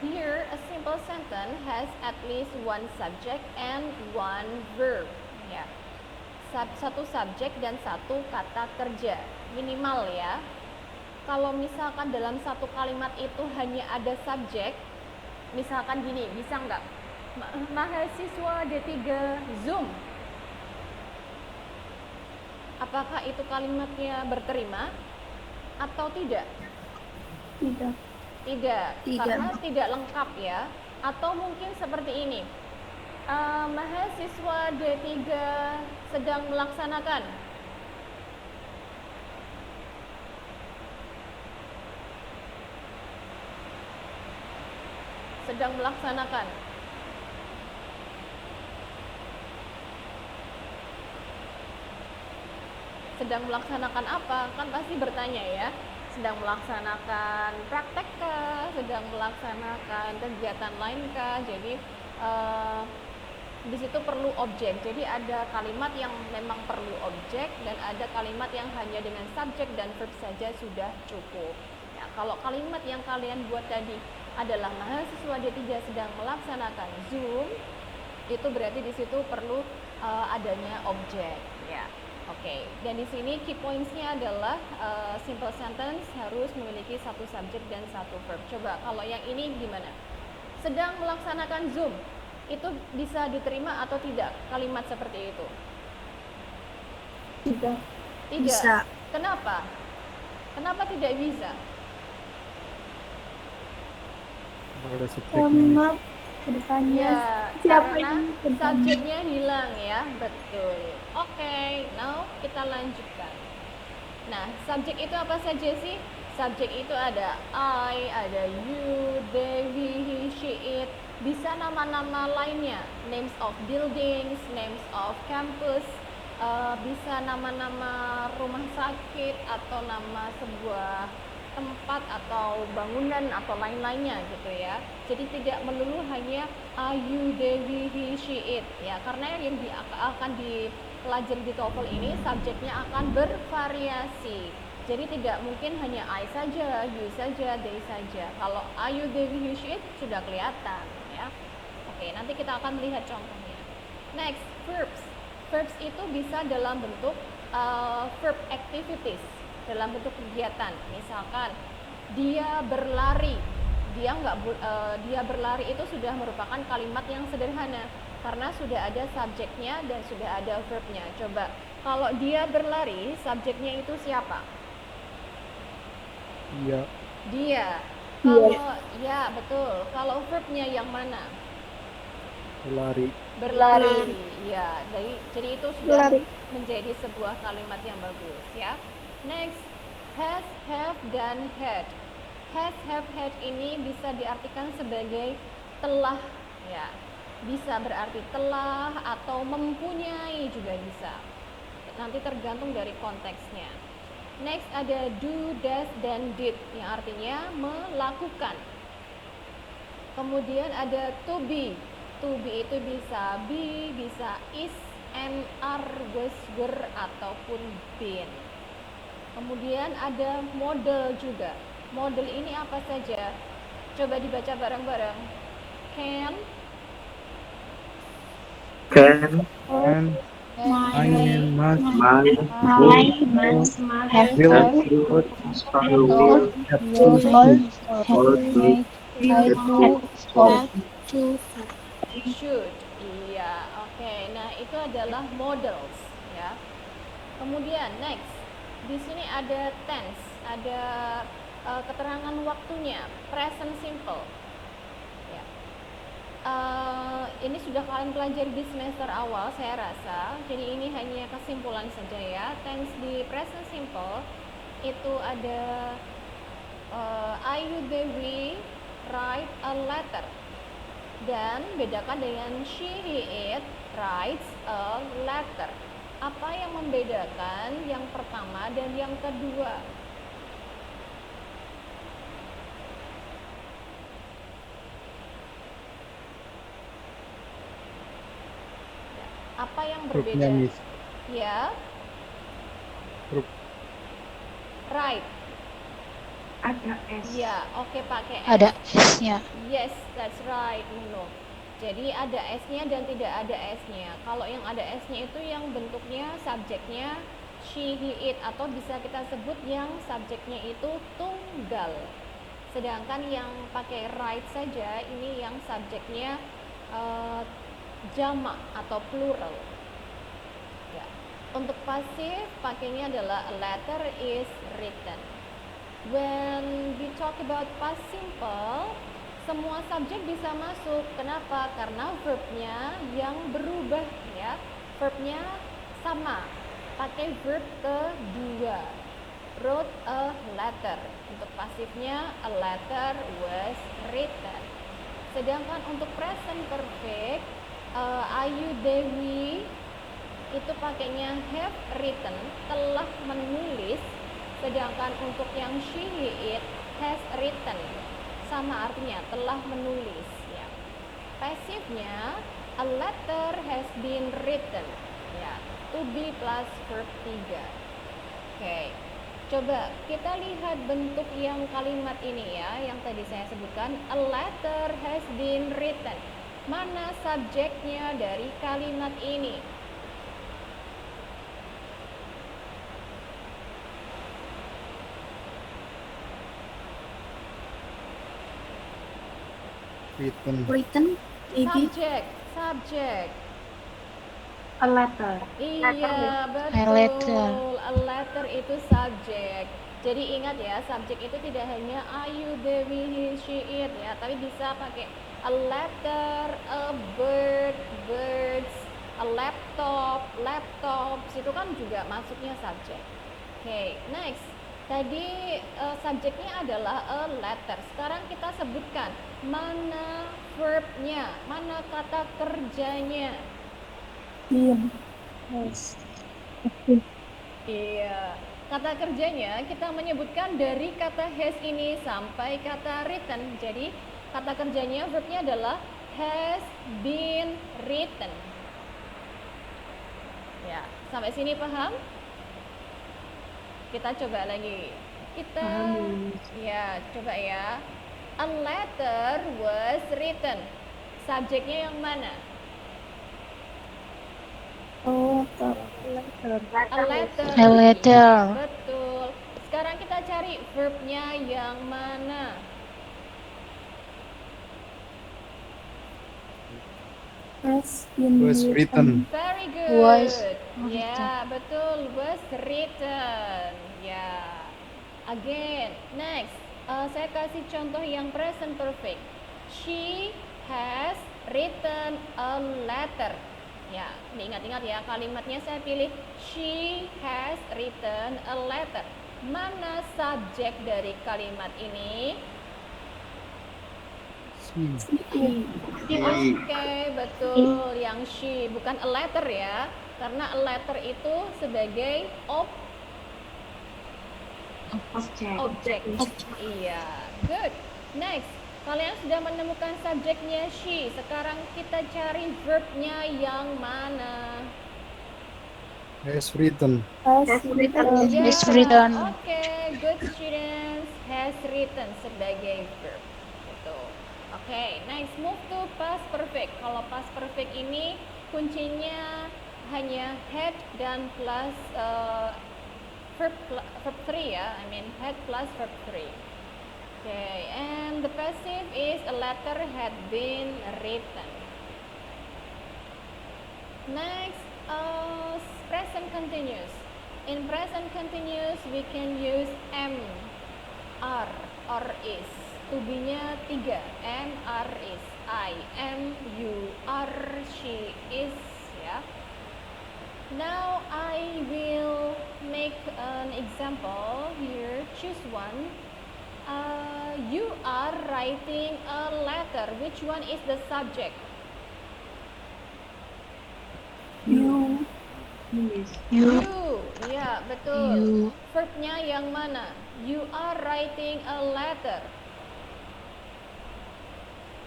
Here, a simple sentence has at least one subject and one verb. Ya, satu subjek dan satu kata kerja minimal ya. Kalau misalkan dalam satu kalimat itu hanya ada subjek, misalkan gini, bisa nggak? Mahasiswa D3 Zoom. Apakah itu kalimatnya berterima atau tidak? Tidak. Tidak, karena tidak lengkap ya. Atau mungkin seperti ini. Mahasiswa D3 sedang melaksanakan. Sedang melaksanakan. Sedang melaksanakan apa? Kan pasti bertanya ya. Sedang melaksanakan praktek kah? Sedang melaksanakan kegiatan lain kah? Jadi di situ perlu objek. Jadi ada kalimat yang memang perlu objek dan ada kalimat yang hanya dengan subjek dan verb saja sudah cukup. Ya, kalau kalimat yang kalian buat tadi adalah mahasiswa D3 sedang melaksanakan Zoom, itu berarti di situ perlu adanya objek ya. Oke, dan di sini key points-nya adalah simple sentence harus memiliki satu subjek dan satu verb. Coba kalau yang ini gimana? Sedang melaksanakan Zoom, itu bisa diterima atau tidak kalimat seperti itu? Tidak. Tidak. Bisa. Kenapa? Kenapa tidak bisa? Ada subjeknya. Karena kedepannya siapa karena ini bertanya? subjeknya hilang ya, betul. Oke, now kita lanjutkan. Nah, subjek itu apa saja sih? Subjek itu ada I, ada you, they, we, he, she, it. Bisa nama-nama lainnya, names of buildings, names of campus, bisa nama-nama rumah sakit atau nama sebuah tempat atau bangunan atau lain-lainnya gitu ya. Jadi tidak melulu hanya you, they, we, he, she, it ya. Karena yang akan dipelajari di TOEFL ini subjeknya akan bervariasi. Jadi tidak mungkin hanya I saja, you saja, they saja. Kalau you, they, we, he, she, it sudah kelihatan ya. Oke, nanti kita akan melihat contohnya. Next, verbs. Verbs itu bisa dalam bentuk verb activities, dalam bentuk kegiatan. Misalkan dia berlari, dia berlari itu sudah merupakan kalimat yang sederhana karena sudah ada subjeknya dan sudah ada verbnya. Coba kalau dia berlari, subjeknya itu siapa? Dia. Kalau ya betul. Kalau verbnya yang mana? Berlari. Ya, jadi itu sudah menjadi sebuah kalimat yang bagus ya. Next, has, have, dan had. Has, have, had ini bisa diartikan sebagai telah ya. Bisa berarti telah atau mempunyai juga bisa. Nanti tergantung dari konteksnya. Next ada do, does, dan did yang artinya melakukan. Kemudian ada to be. To be itu bisa be, bisa is, am, are, was, were, ataupun been. Kemudian ada model juga. Model ini apa saja? Coba dibaca bareng-bareng. Can, should. Iya, oke. Nah, itu adalah models ya. Kemudian next. Di sini ada tense, ada keterangan waktunya, present simple. Ya. Ini sudah kalian pelajari di semester awal saya rasa. Jadi ini hanya kesimpulan saja ya. Tense di present simple itu ada I, you, they, we write a letter. Dan bedakan dengan she, he, it writes a letter. Apa yang membedakan yang pertama dan yang kedua? Apa yang berbeda? Ya. Right. Ada S. Ya, oke pakai S. Ada S-nya. Yes, that's right, Nuno. Jadi ada S-nya dan tidak ada S-nya. Kalau yang ada S-nya itu yang bentuknya subjeknya she, he, it, atau bisa kita sebut yang subjeknya itu tunggal. Sedangkan yang pakai right saja ini yang subjeknya jamak atau plural. Ya. Untuk pasif pakainya adalah a letter is written. When we talk about past simple, semua subjek bisa masuk. Kenapa? Karena verbnya yang berubah ya. Verbnya sama. Pakai verb kedua. Wrote a letter. Untuk pasifnya a letter was written. Sedangkan untuk present perfect, Ayu Dewi itu pakainya have written, telah menulis. Sedangkan untuk yang she, he, it has written, sama artinya telah menulis ya. Pasifnya a letter has been written ya, to be plus verb 3. Oke. Coba kita lihat bentuk yang kalimat ini ya, yang tadi saya sebutkan, a letter has been written. Mana subjeknya dari kalimat ini? Written. Written. Maybe. Subjek. A letter. Iya, betul. A letter. A letter itu subjek. Jadi ingat ya, subjek itu tidak hanya Ayu, Dewi, he, she, it ya, tapi bisa pakai a letter, a bird, birds, a laptop, laptops, itu kan juga masuknya subjek. Oke, next. Tadi subjeknya adalah a letter. Sekarang kita sebutkan mana verbnya, mana kata kerjanya. Iya. Yes. Oke. Iya, kata kerjanya kita menyebutkan dari kata has ini sampai kata written. Jadi kata kerjanya verbnya adalah has been written. Ya, sampai sini paham? Kita coba lagi. Ya, coba ya. A letter was written. Subjeknya yang mana? Oh, letter. A letter. A letter. Betul. Sekarang kita cari verbnya yang mana? Has been Was written. Very good. Was Ya, betul. Was written. Ya. Again. Next. Saya kasih contoh yang present perfect. She has written a letter. Ya, ini ingat-ingat ya, kalimatnya saya pilih she has written a letter. Mana subjek dari kalimat ini? Oke, betul, yang she, bukan a letter ya, karena a letter itu sebagai objek. Iya, good. Next, kalian sudah menemukan subjeknya she. Sekarang kita cari verbnya yang mana? Has written. Has written. Has written. Oke, good students. Has written sebagai verb. Gitu. Oke, next move to past perfect. Kalau past perfect ini kuncinya hanya had dan plus verb 3 ya. I mean had plus verb 3. Okay, and the passive is a letter had been written. Next, present continuous. In present continuous, we can use am, are, or is. To be-nya 3. Am, are, is. I am, you are, she is. Ya. Now I will make an example here. Choose one. You are writing a letter. Which one is the subject? You. You. Ya, betul. You. Verbnya yang mana? You are writing a letter.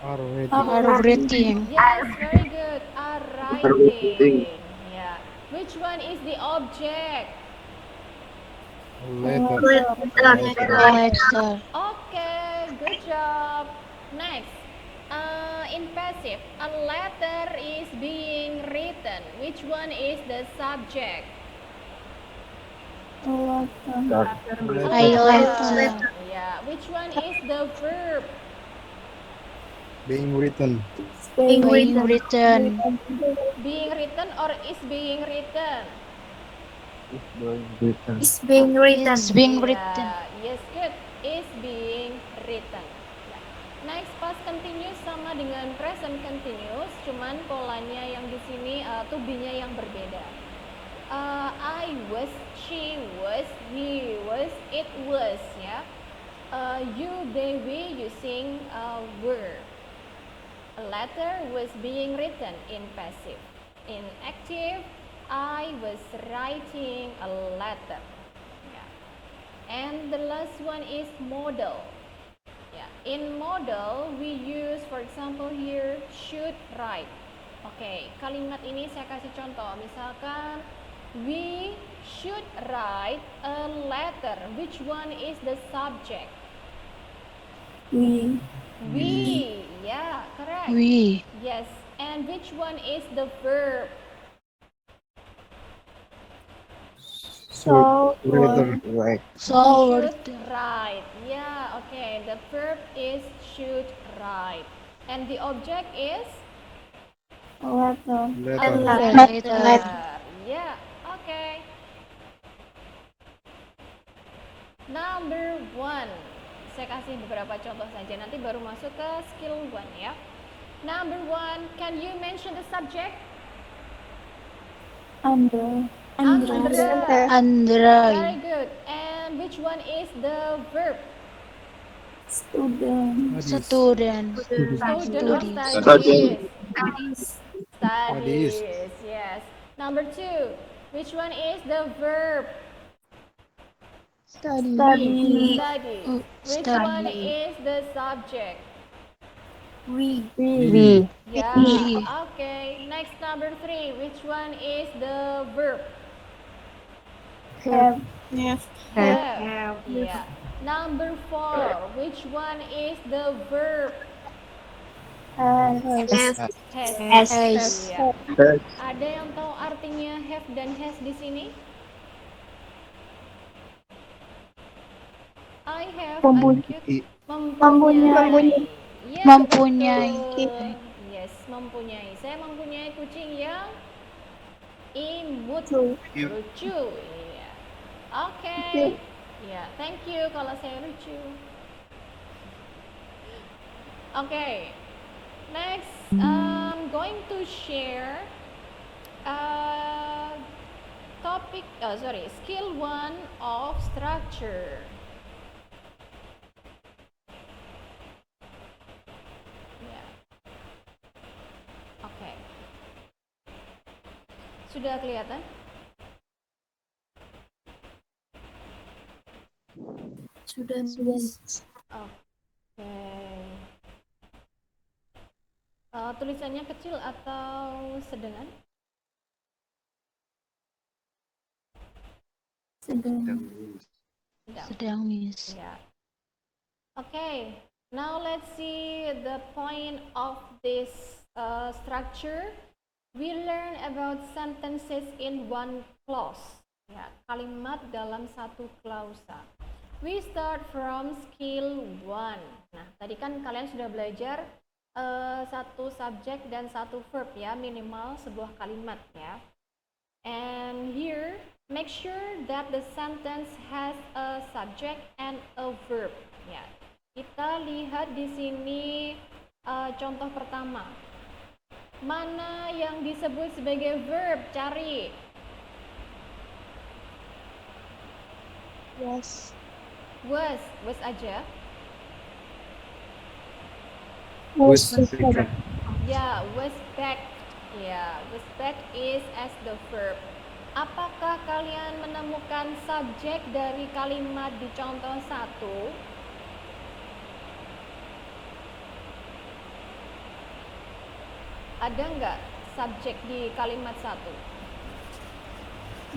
Are waiting. Are writing. Yes, very good. Are writing. Yeah. Which one is the object? Letter. Letter. Okay, good job. Next, in passive, a letter is being written. Which one is the subject? Letter. I letter. Yeah. Which one is the verb? Being written. Being written. Being written or is being written? Is being written. It's being written. Yes, good. Is being written. Ya. Next, past continuous sama dengan present continuous, cuman polanya yang di sini to be-nya yang berbeda. I was, she was, he was, it was, ya. You, they, we using were. A letter was being written in passive. In active, I was writing a letter. Yeah. And the last one is modal. Yeah. In modal, we use, for example, here should write. Oke, kalimat ini saya kasih contoh. Misalkan we should write a letter. Which one is the subject? We. We. Yeah, correct. We. Yes. And which one is the verb? So. Written. So Should write. Yeah, okay. The verb is should write. And the object is Letter. a Letter. letter. Yeah, okay. Number 1. Saya kasih beberapa contoh saja, nanti baru masuk ke skill 1 ya. Number 1, can you mention the subject? Under. Under. Very Android. good. And which one is the verb? Student. Student. Student or Studies. studies? Studies. Studies, yes. Number 2, which one is the verb? Study. Study. Oh, Which one study. is the subject? We. We. Yeah, We. okay. Next, number 3, which one is the verb? Have. Have. Yeah. Number 4, which one is the verb? Has. Has. Has. Yeah. Ada yang tahu artinya have dan has di sini? I have Mempunyai. a cute Mempunyai. Ya, Mempunyai. betul. Yes, mempunyai. Saya mempunyai kucing yang imut, lucu. Iya. Oke. Ya, thank you kalau saya lucu. Oke. Next, I'm going to share skill 1 of structure. Ya. Oke. Sudah kelihatan? Sudah. Oke. Tulisannya kecil atau sedengan? Sedang. Sedang. Miss. Yeah. Okay. Now let's see the point of this structure. We learn about sentences in one clause. Ya, kalimat dalam satu klausa. We start from skill 1. Nah, tadi kan kalian sudah belajar satu subjek dan satu verb ya, minimal sebuah kalimat ya. And here, make sure that the sentence has a subject and a verb. Ya, kita lihat di sini contoh pertama. Mana yang disebut sebagai verb? Cari. Was. Was aja. Was Ya, was back. Ya, was back is as the verb. Apakah kalian menemukan subjek dari kalimat di contoh 1? Ada nggak subjek di kalimat 1?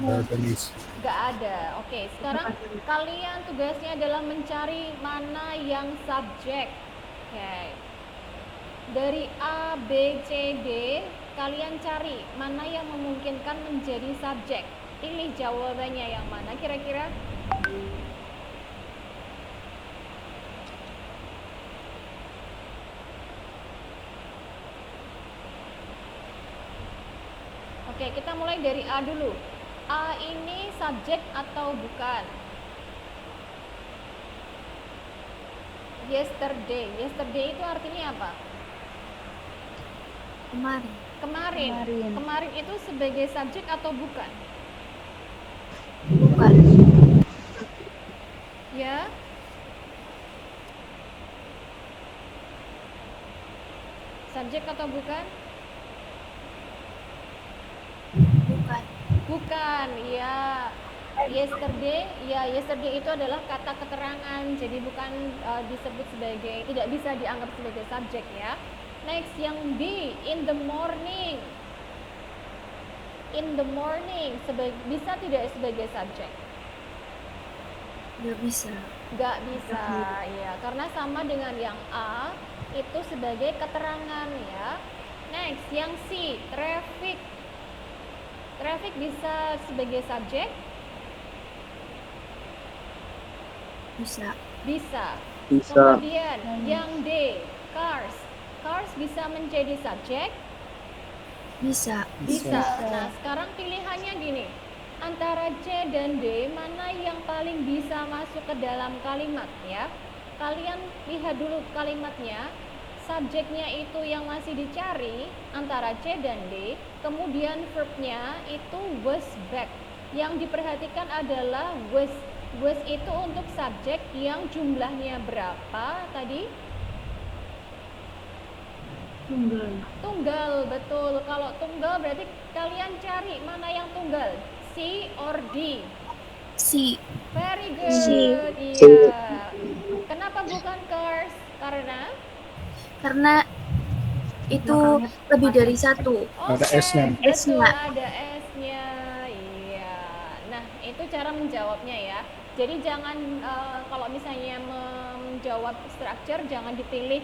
Japanese. Nggak ada. Oke, sekarang kalian tugasnya adalah mencari mana yang subjek. Oke. Dari A, B, C, D, kalian cari mana yang memungkinkan menjadi subjek. Pilih jawabannya yang mana kira-kira? Oke, kita mulai dari A dulu. A ini subjek atau bukan? Yesterday. Yesterday itu artinya apa? Kemarin. Kemarin. Kemarin. Kemarin itu sebagai subjek atau bukan? Bukan. Ya. Subjek atau bukan? Bukan. Bukan, ya. Yesterday, ya yesterday itu adalah kata keterangan, jadi bukan disebut sebagai, tidak bisa dianggap sebagai subjek ya. Next, yang B, in the morning. In the morning, bisa tidak sebagai subjek? Nggak bisa. Nggak bisa, ya, karena sama dengan yang A, itu sebagai keterangan ya. Next, yang C, traffic. Traffic bisa sebagai subjek? Bisa. Bisa. Bisa. Kemudian yang D, cars. Cars bisa menjadi subjek? Bisa. Bisa. Nah, sekarang pilihannya gini. Antara C dan D, mana yang paling bisa masuk ke dalam kalimat ya? Kalian lihat dulu kalimatnya. Subjeknya itu yang masih dicari antara C dan D. Kemudian verbnya itu was back. Yang diperhatikan adalah was. Was itu untuk subjek yang jumlahnya berapa tadi? Tunggal, betul. Kalau tunggal berarti kalian cari mana yang tunggal, C or D? C. Very good. C. Iya. Kenapa bukan cars? Karena itu lebih dari satu. Ada S-nya. Betul, S-nya. ada S-nya. Iya. Nah, itu cara menjawabnya ya. Jadi jangan kalau misalnya menjawab structure jangan dipilih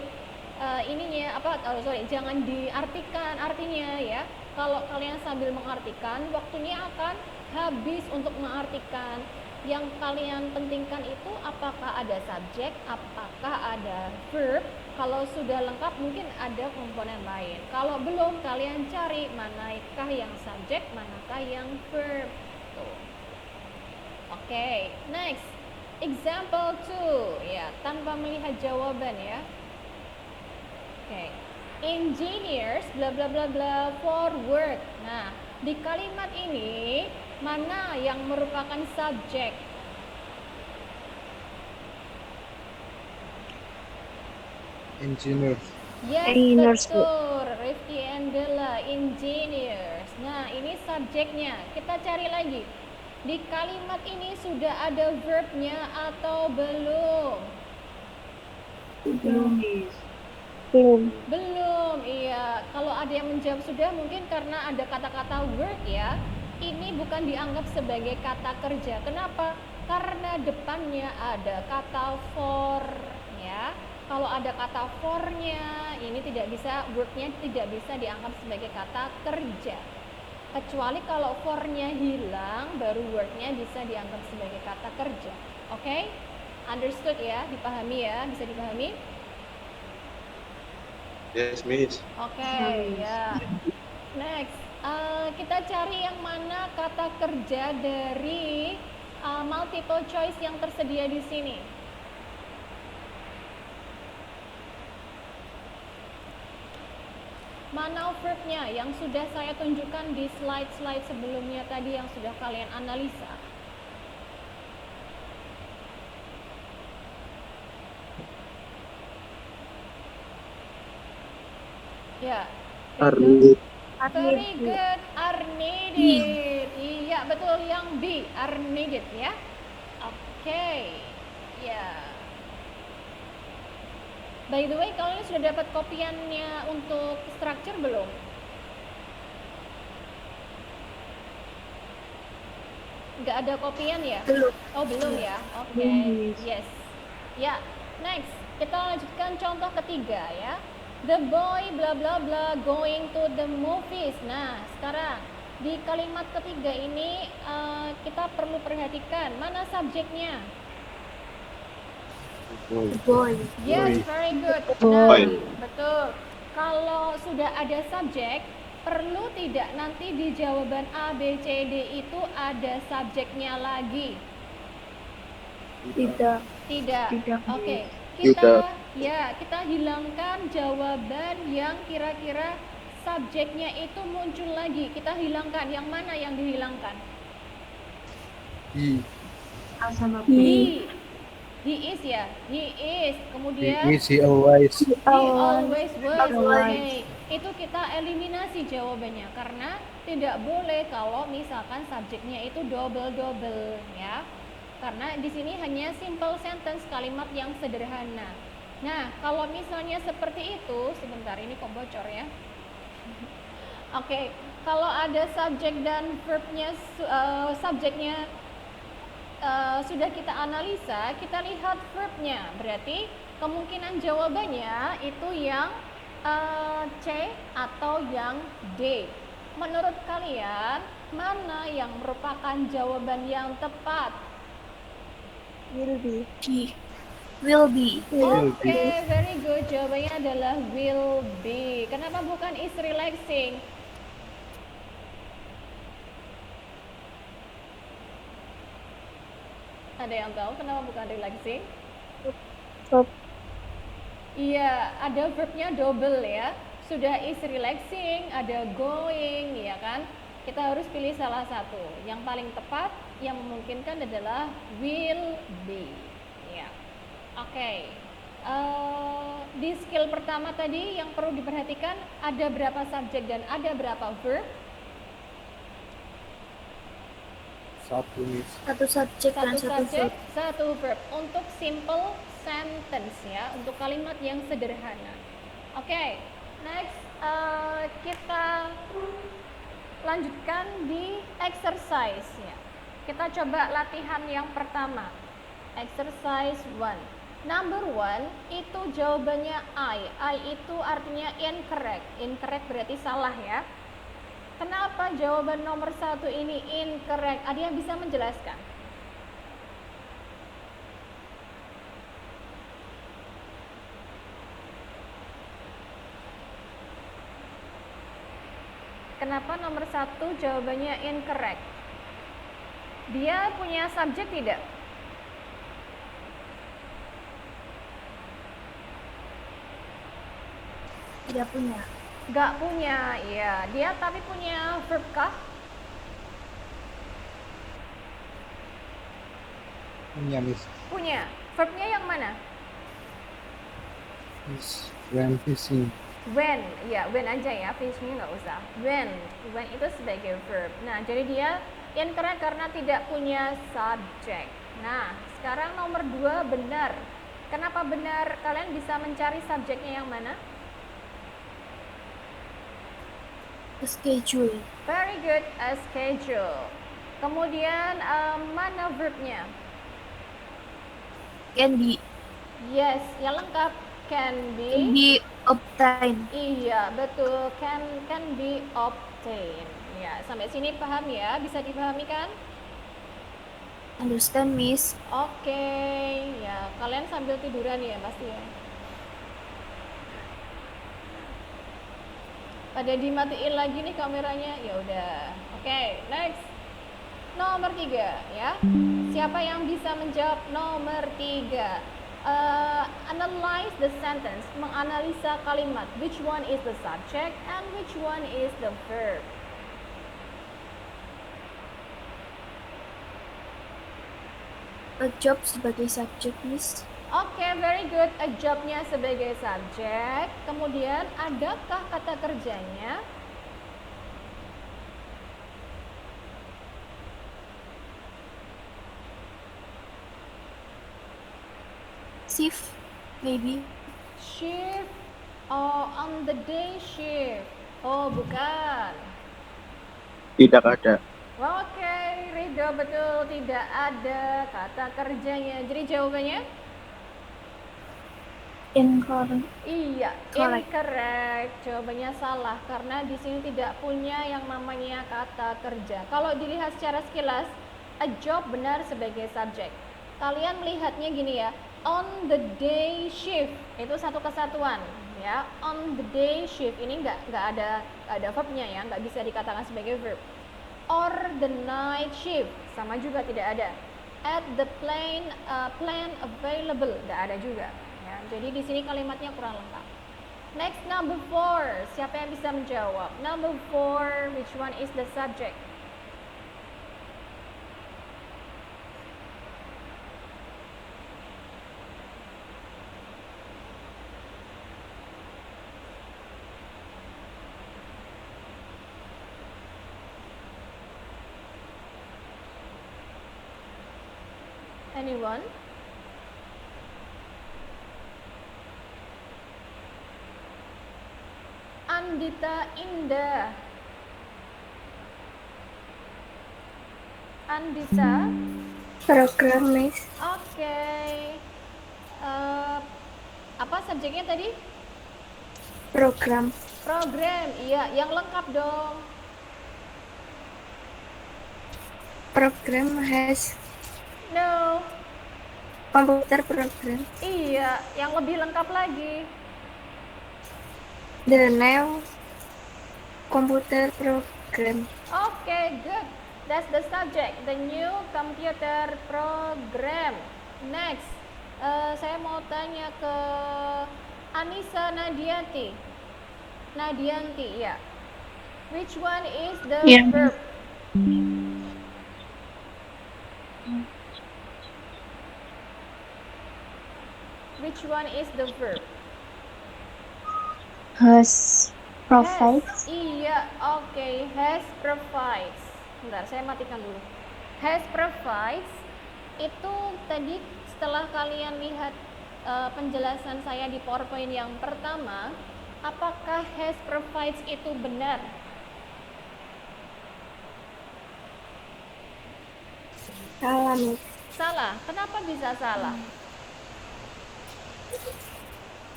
jangan diartikan artinya ya. Kalau kalian sambil mengartikan, waktunya akan habis untuk mengartikan. Yang kalian pentingkan itu apakah ada subjek, apakah ada verb. Kalau sudah lengkap mungkin ada komponen lain. Kalau belum, kalian cari manakah yang subjek, manakah yang verb. Tuh. Oke, next. Example 2 ya, tanpa melihat jawaban ya. Oke. Engineers bla bla bla bla for work. Nah, di kalimat ini mana yang merupakan subjek? Engineer. Yes, Engineers. betul. Rifki and Bella, engineers. Nah, ini subjeknya. Kita cari lagi. Di kalimat ini sudah ada verbnya atau belum? Belum, iya. Kalau ada yang menjawab sudah, mungkin karena ada kata-kata work ya. Ini bukan dianggap sebagai kata kerja. Kenapa? Karena depannya ada kata for ya. Kalau ada kata for-nya, ini tidak bisa, work-nya tidak bisa dianggap sebagai kata kerja. Kecuali kalau for-nya hilang, baru work-nya bisa dianggap sebagai kata kerja. Oke? Understood ya? Dipahami ya? Bisa dipahami? Yes, Miss. Oke, ya. Next, kita cari yang mana kata kerja dari multiple choice yang tersedia di sini. Mana verbnya yang sudah saya tunjukkan di slide-slide sebelumnya tadi yang sudah kalian analisa. Ya. Very good, are needed. Iya, betul, yang B, are needed ya. Oke. Ya. By the way, kalian sudah dapat kopiannya untuk structure belum? Nggak ada kopian ya? Belum. Oh, belum ya? Oke. Belum. Yes. Ya, next. Kita lanjutkan contoh ketiga ya. The boy bla bla bla going to the movies. Nah, sekarang di kalimat ketiga ini kita perlu perhatikan mana subjeknya. Boy. The boy. Yes, Boy. very good. Boy. Nah, betul. Kalau sudah ada subjek, perlu tidak nanti di jawaban A, B, C, D itu ada subjeknya lagi? Tidak. Tidak. Tidak. Oke. Tidak. Kita hilangkan jawaban yang kira-kira subjeknya itu muncul lagi. Kita hilangkan. Yang mana yang dihilangkan? He. He. He is ya. He is. Kemudian He always. he always was. Always. Oke. Itu kita eliminasi jawabannya karena tidak boleh kalau misalkan subjeknya itu double ya. Karena di sini hanya simple sentence, kalimat yang sederhana. Nah, kalau misalnya seperti itu, sebentar ini kok bocor ya. Oke, kalau ada subjek dan verbnya, subjeknya sudah kita analisa, kita lihat verbnya. Berarti kemungkinan jawabannya itu yang C atau yang D. Menurut kalian, mana yang merupakan jawaban yang tepat? Will be. Will be. Oke, very good. Jawabannya adalah will be. Kenapa bukan is relaxing? Ada yang tahu kenapa bukan relaxing? Iya, ada verbnya double ya. Sudah is relaxing, ada going, ya kan? Kita harus pilih salah satu. Yang paling tepat, yang memungkinkan adalah will be. Ya, oke. Di skill pertama tadi yang perlu diperhatikan ada berapa subjek dan ada berapa verb? Satu, Miss. Satu subjek dan Satu satu subjek, verb. satu verb. Untuk simple sentence ya, untuk kalimat yang sederhana. Oke, next kita lanjutkan di exercise ya. Kita coba latihan yang pertama. Exercise 1. Number 1 itu jawabannya I. I itu artinya incorrect. Incorrect berarti salah ya. Kenapa jawaban nomor 1 ini incorrect? Ada yang bisa menjelaskan? Kenapa nomor 1 jawabannya incorrect? Dia punya subjek tidak? Tidak punya. Gak punya, iya. Dia tapi punya verb kah? Punya, Miss. Punya. Verbnya yang mana? Miss. When fishing. When, ya when aja ya, fishing nggak usah. When itu sebagai verb. Nah, jadi dia incorrect karena tidak punya subject. Nah, sekarang nomor 2 benar. Kenapa benar? Kalian bisa mencari subjeknya yang mana? Schedule. Very good, a schedule. Kemudian mana verbnya? Can be. Yes, yang lengkap can Can be. be obtained. Iya, betul. Can be obtained. Ya, sampai sini paham ya? Bisa dipahami kan? Understand, Miss? Oke, ya kalian sambil tiduran ya pasti ya. Pada dimatiin lagi nih kameranya, ya udah. Oke, next. Nomor 3 ya. Siapa yang bisa menjawab nomor 3? Analyze the sentence, menganalisa kalimat. Which one is the subject and which one is the verb? A job sebagai subjek, Miss. Oke, very good. A job-nya sebagai subjek. Kemudian adakah kata kerjanya? Shift, maybe. Shift. Oh, on the day shift. Oh, bukan. Tidak ada. Oke, read betul, tidak ada kata kerjanya. Jadi jawabannya? Incorrect. Iya, Correct. incorrect. Jawabannya salah karena di sini tidak punya yang namanya kata kerja. Kalau dilihat secara sekilas, a job benar sebagai subjek. Kalian melihatnya gini ya, on the day shift itu satu kesatuan ya. On the day shift ini nggak ada verbnya ya, nggak bisa dikatakan sebagai verb. Or the night shift sama juga tidak ada. At the plan available tidak ada juga. Ya, jadi di sini kalimatnya kurang lengkap. Next, number 4. Siapa yang bisa menjawab? Number 4, which one is the subject? Anyone? Andita Indah. Andita. Program, Miss. Oke. Apa subjeknya tadi? Program. Program. Iya, yang lengkap dong. Program has No. computer program. Iya, yang lebih lengkap lagi. The new computer program. Oke, good. That's the subject, the new computer program. Next, saya mau tanya ke Anissa Nadianti, ya. Which one is the Yeah. verb? Which one is the verb? Has provides. Has. Iya, oke. Has provides. Bentar, saya matikan dulu. Has provides itu tadi setelah kalian lihat penjelasan saya di PowerPoint yang pertama, apakah has provides itu benar? Salah, Miss. Salah. Kenapa bisa salah?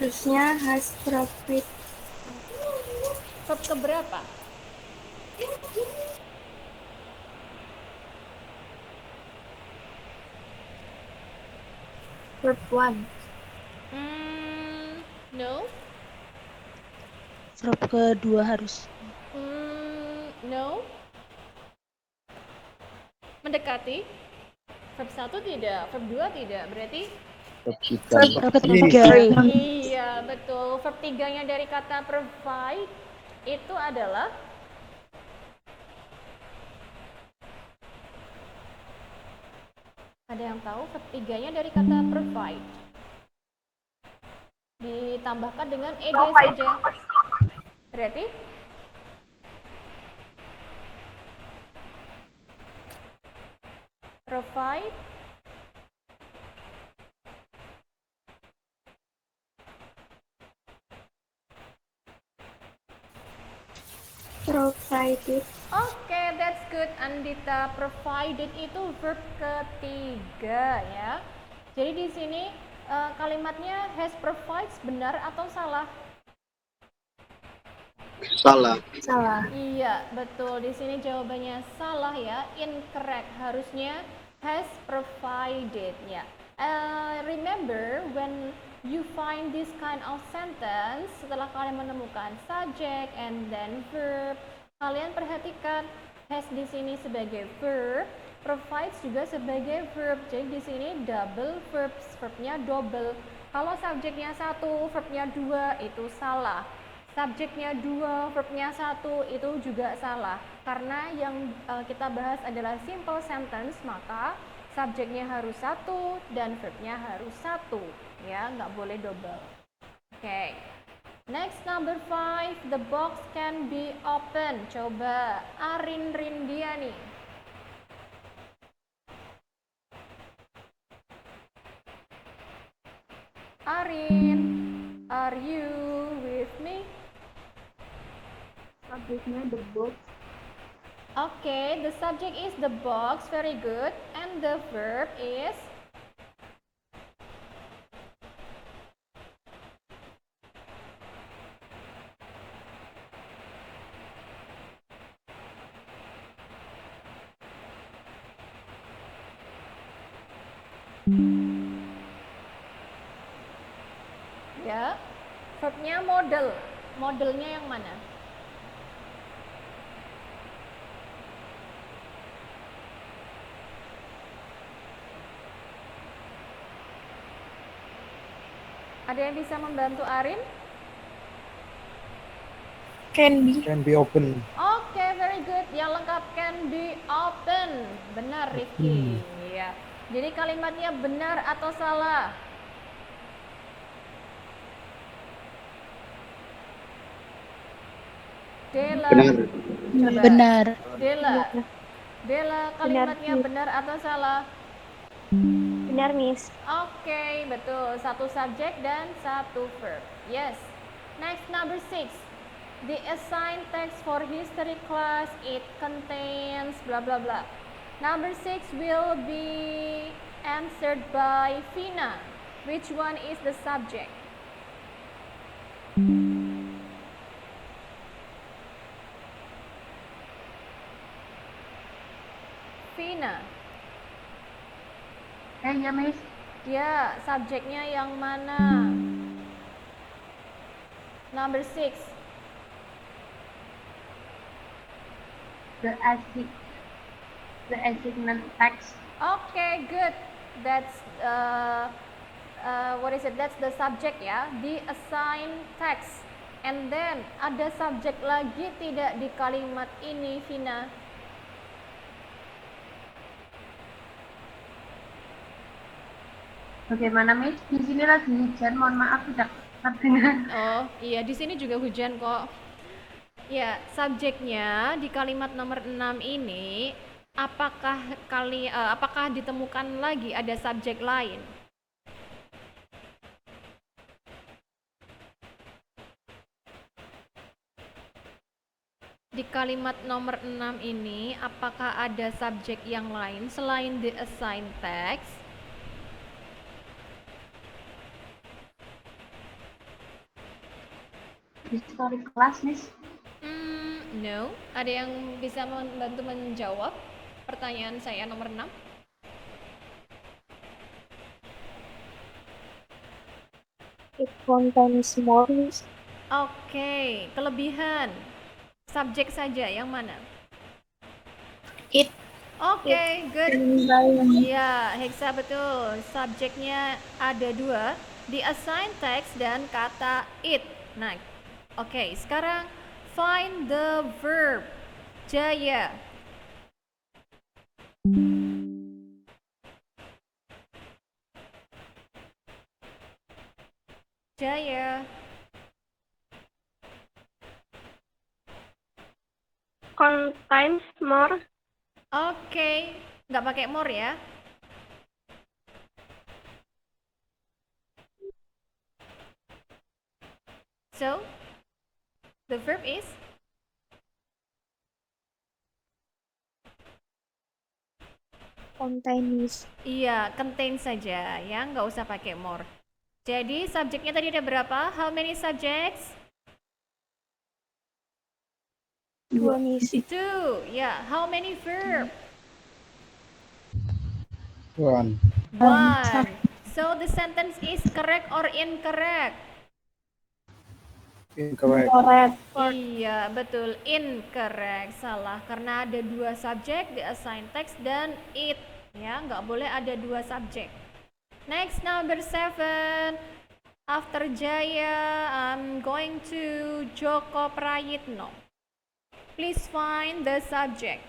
Terusnya has profit. Verb keberapa? Verb 1. No. Verb kedua harus. No. Mendekati. Verb 1 tidak, verb 2 tidak. Berarti Verb ketiga. iya, betul. Verb 3-nya dari kata provide itu adalah ada yang tahu verb 3-nya dari kata provide? Ditambahkan dengan ed saja. Berarti provide Provided. Oke, that's good Andita. Provided itu verb ketiga ya. Jadi di sini kalimatnya has provides benar atau salah? Salah. Salah. Iya, betul. Di sini jawabannya salah ya. Incorrect. Harusnya has provided ya. Remember when you find this kind of sentence, setelah kalian menemukan subject and then verb, kalian perhatikan has di sini sebagai verb, provides juga sebagai verb. Jadi di sini double verbs, verbnya double. Kalau subjeknya 1, verbnya 2 itu salah. Subjeknya 2, verbnya 1 itu juga salah. Karena yang kita bahas adalah simple sentence, maka subjeknya harus 1 dan verbnya harus 1. Ya, nggak boleh double. Oke. Next, number 5, the box can be open. Coba Arin Rindiani. Arin, are you with me? Subjeknya the box Okay, the subject is the box, very good. And the verb is? Ya, verbnya model. Modelnya yang mana? Ada yang bisa membantu Arin? Can be. Can be open. Oke, very good. Yang lengkap can be open. Benar, Rifki. Ya. Jadi kalimatnya benar atau salah? Dela. Coba. Benar. Dela, kalimatnya benar atau salah? Benar, Miss. Oke, betul. Satu subjek dan satu verb. Yes. Next, number 6. The assigned text for history class, it contains blah blah blah. Number 6 will be answered by Vina. Which one is the subject? Vina. Ya, Miss. Ya, subjeknya yang mana? Number 6. The assignment text. Okay, good. That's what is it? That's the subject ya. The assigned text. And then ada subjek lagi tidak di kalimat ini, Vina? Bagaimana, Miss? Di sini lagi hujan. Mohon maaf tidak terdengar. Oh, iya, di sini juga hujan kok. Ya, subjeknya di kalimat nomor 6 ini apakah ditemukan lagi ada subjek lain? Di kalimat nomor 6 ini apakah ada subjek yang lain selain the assigned text? History class, Miss. No. Ada yang bisa membantu menjawab pertanyaan saya nomor 6? It contains more, Miss. Oke, kelebihan. Subjek saja, yang mana? It. Oke, good. Environment. Iya, Hexa betul. Subjeknya ada 2, the assigned text dan kata it. Nah, oke, sekarang find the verb. Jaya. Jaya. Contains more. Oke, nggak pakai more ya. So, the verb is? Contains. Iya, contain saja ya, nggak usah pakai more. Jadi subjeknya tadi ada berapa? How many subjects? 2, Miss. 2. Ya, how many verb? 1. 1. So the sentence is correct or incorrect? Incorrect. Correct. Iya, betul. Incorrect. Salah. Karena ada 2 subjek, the assigned text dan it. Ya, nggak boleh ada 2 subjek. Next, number 7. After Jaya, I'm going to Joko Prayitno. Please find the subject.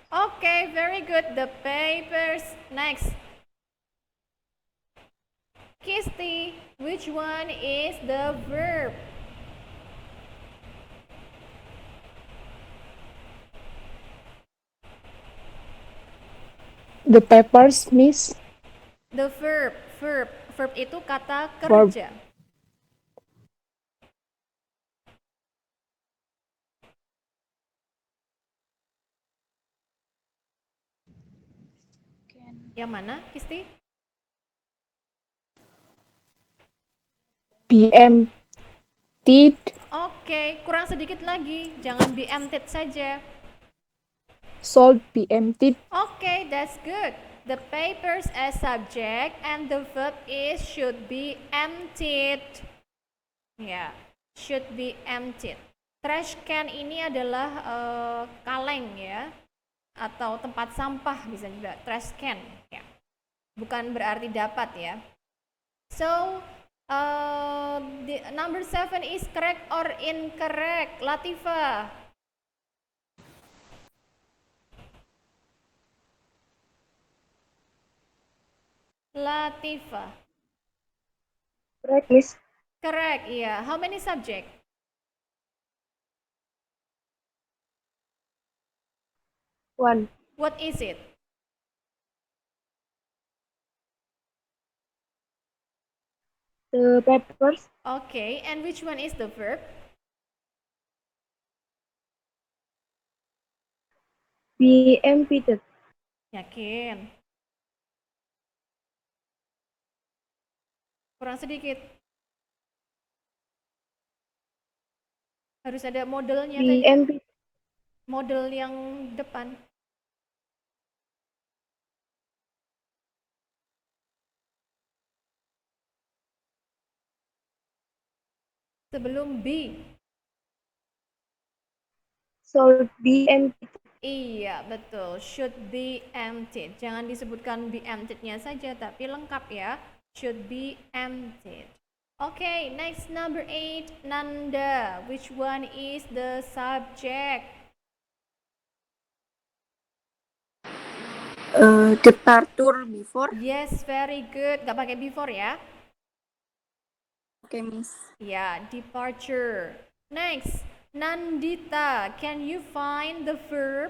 Okay, very good. The papers. Next. Kisti, which one is the verb? The papers, Miss. The verb. Verb itu kata kerja. Yang mana, Kisti? Be emptied. Oke, kurang sedikit lagi. Jangan be emptied saja. Should be emptied. Okay, that's good. The papers as subject and the verb is should be emptied. Ya, should be emptied. Trash can ini adalah kaleng ya, atau tempat sampah bisa juga. Trash can, ya. Bukan berarti dapat ya. So, the number 7 is correct or incorrect, Latifa? Latifa. Correct, Miss. Correct, yeah. How many subject? One. What is it? The papers. Okay, and which one is the verb? Be emptied. Yakin? Kurang sedikit. Harus ada modelnya Be tadi. emptied. Model yang depan. Sebelum be. Should be emptied. Iya, betul. Should be emptied. Jangan disebutkan be emptied-nya saja, tapi lengkap ya. Should be emptied. Okay, next number 8, Nanda. Which one is the subject? Departure before. Yes, very good. Gak pakai before ya? Oke, Miss. Ya, departure. Next, Nandita. Can you find the verb?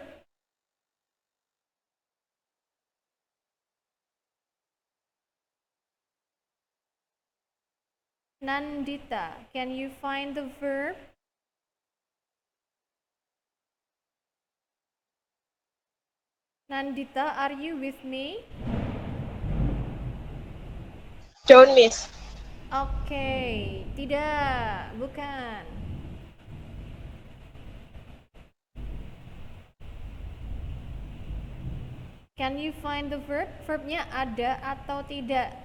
Nandita, can you find the verb? Nandita, are you with me? John, Miss. Oke, tidak, bukan. Can you find the verb? Verbnya ada atau tidak?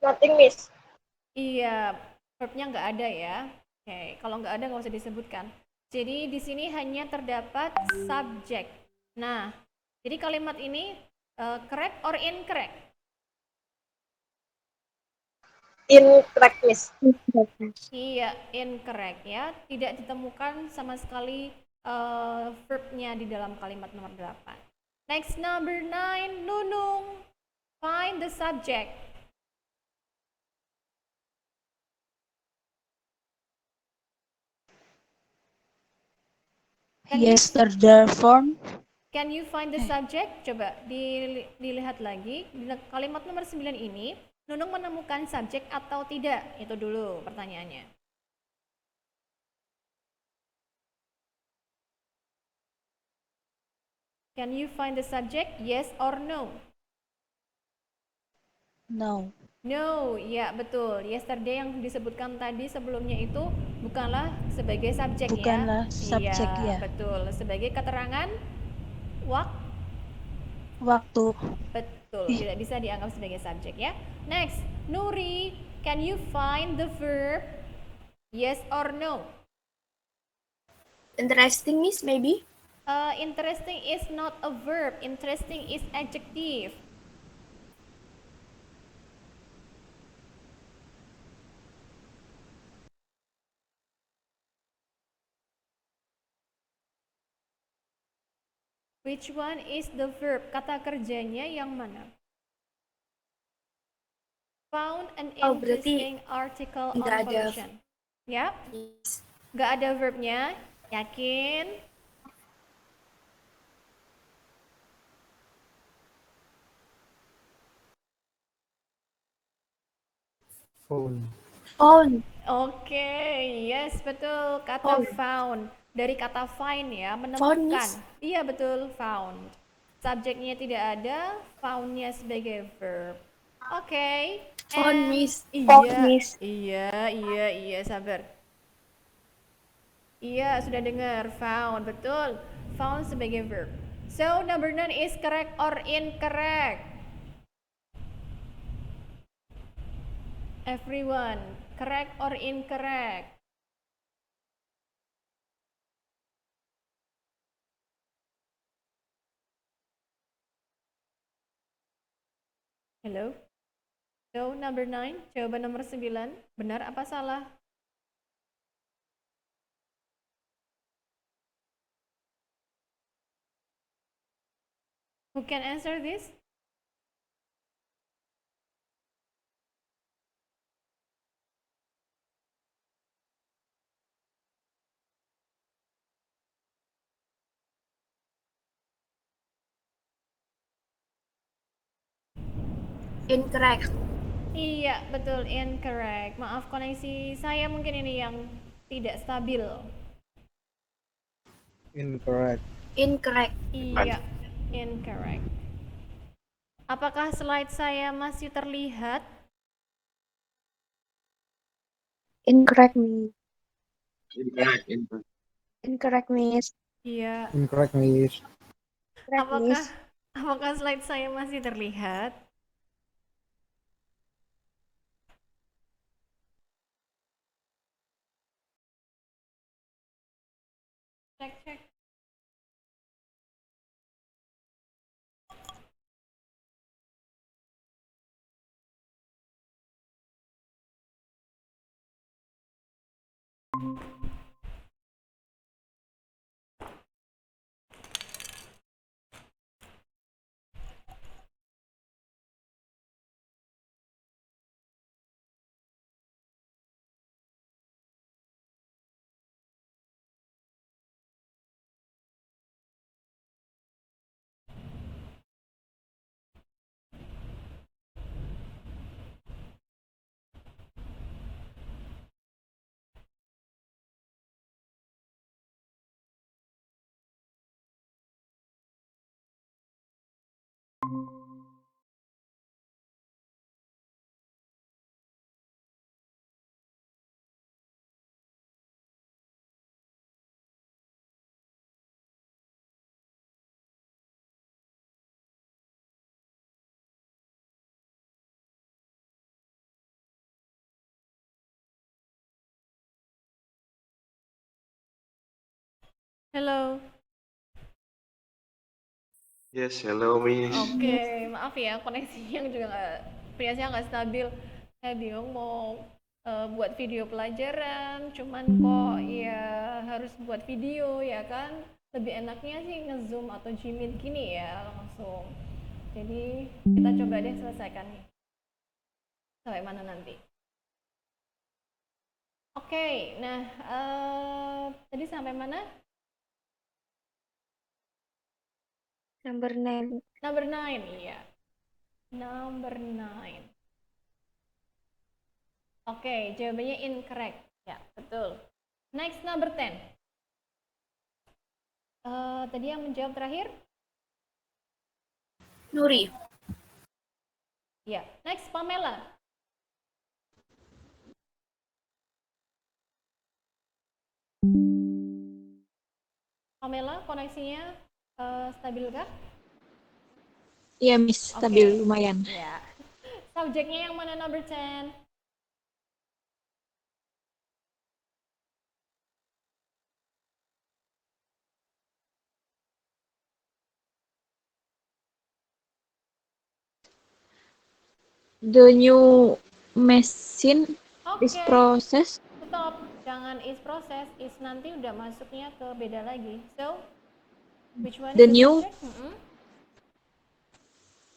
Nothing, Miss. Iya, verbnya nggak ada ya. Oke, kalau nggak ada nggak usah disebutkan. Jadi di sini hanya terdapat subject. Nah, jadi kalimat ini correct or incorrect? Incorrect, Miss. Iya, incorrect ya. Tidak ditemukan sama sekali verbnya di dalam kalimat nomor 8. Next, number 9, Nunung. Find the subject. Yesterday form. Can you find the subject? Coba dilihat lagi. Di kalimat nomor 9 ini, Nunung menemukan subjek atau tidak? Itu dulu pertanyaannya. Can you find the subject? Yes or no? No. No, ya betul. Yesterday yang disebutkan tadi sebelumnya itu bukanlah sebagai subjek ya. Bukanlah subjek Iya, ya. betul. Sebagai keterangan Waktu. betul. Tidak bisa dianggap sebagai subjek ya. Next, Nuri, can you find the verb? Yes or no? Interesting, Miss, maybe. Interesting is not a verb. Interesting is adjective. Which one is the verb? Kata kerjanya yang mana? Found an Oh, berarti interesting article on nggak ada. pollution. Ya, Yes. nggak ada verbnya. Yakin? Phone. Phone. Oke, yes betul. Kata found. Dari kata find ya, Found, menemukan. Miss. Iya betul, found. Subjeknya tidak ada, found-nya sebagai verb. Oke. Found, And Miss. Found, iya, Miss. iya, sabar. Iya, sudah dengar. Found, betul. Found sebagai verb. So, number 9 is correct or incorrect? Everyone, correct or incorrect? Hello? So, number 9, jawaban nomor 9, benar apa salah? Who can answer this? Incorrect. Iya, betul, incorrect. Maaf, koneksi saya mungkin ini yang tidak stabil. Incorrect. Incorrect. Iya, incorrect. Apakah slide saya masih terlihat? Incorrect, Miss. Incorrect, Miss. Iya. Incorrect, Miss. Incorrect, Apakah Miss. apakah slide saya masih terlihat? Cek. Hello. Yes, hello Miss. Oke, maaf ya koneksinya juga nggak stabil. Saya bingung mau buat video pelajaran, cuman kok ya harus buat video ya kan? Lebih enaknya sih nge-zoom atau Gmeet gini ya langsung. Jadi kita coba deh selesaikan nih. Sampai mana nanti? Oke, nah tadi sampai mana? Number 9. Number 9, iya. Number 9. Oke, jawabannya incorrect. Ya, betul. Next, number 10. Tadi yang menjawab terakhir? Nuri. Ya. Next, Pamela. Pamela, koneksinya stabil kah? Iya, Miss. Oke. Stabil lumayan. Ya. Subjeknya yang mana number 10? The new machine is Oke. process. Stop. Jangan is process. Is nanti udah masuknya ke beda lagi. So, which one The is new- subject?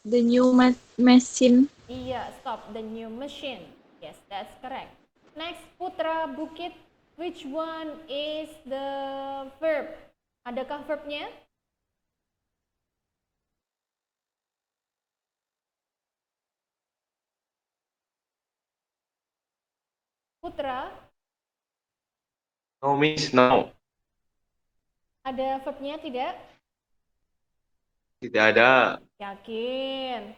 The new machine. Iya, stop. The new machine. Yes, that's correct. Next, Putra Bukit. Which one is the verb? Adakah verbnya? Putra, No, Miss. No. Ada verbnya tidak? Tidak ada. Yakin?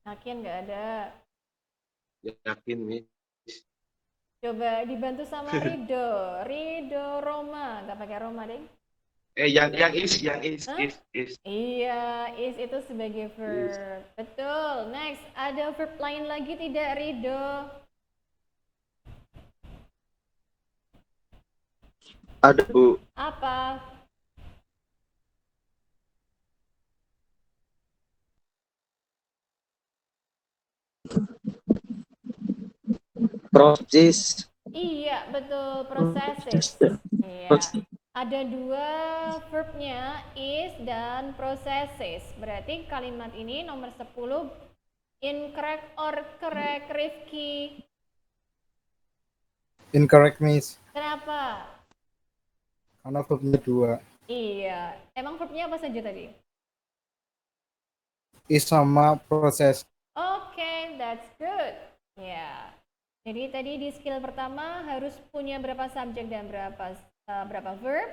Yakin nggak ada? Yakin, Miss. Coba dibantu sama Rido. Rido Roma. Nggak pakai Roma, deh. Yang Hah? is. Iya, is itu sebagai verb. Betul. Next, ada verb lain lagi tidak, Rido? Ada, Bu. Apa? Proses. Iya, betul. Processes. Iya. Ada dua verbnya, is dan processes. Berarti kalimat ini nomor 10 incorrect or correct, Rifki? Incorrect, Miss. Kenapa? Karena verbnya 2. Iya. Emang verbnya apa saja tadi? Is sama proses. Oke, that's good. Ya. Jadi tadi di skill pertama harus punya berapa subjek dan berapa verb?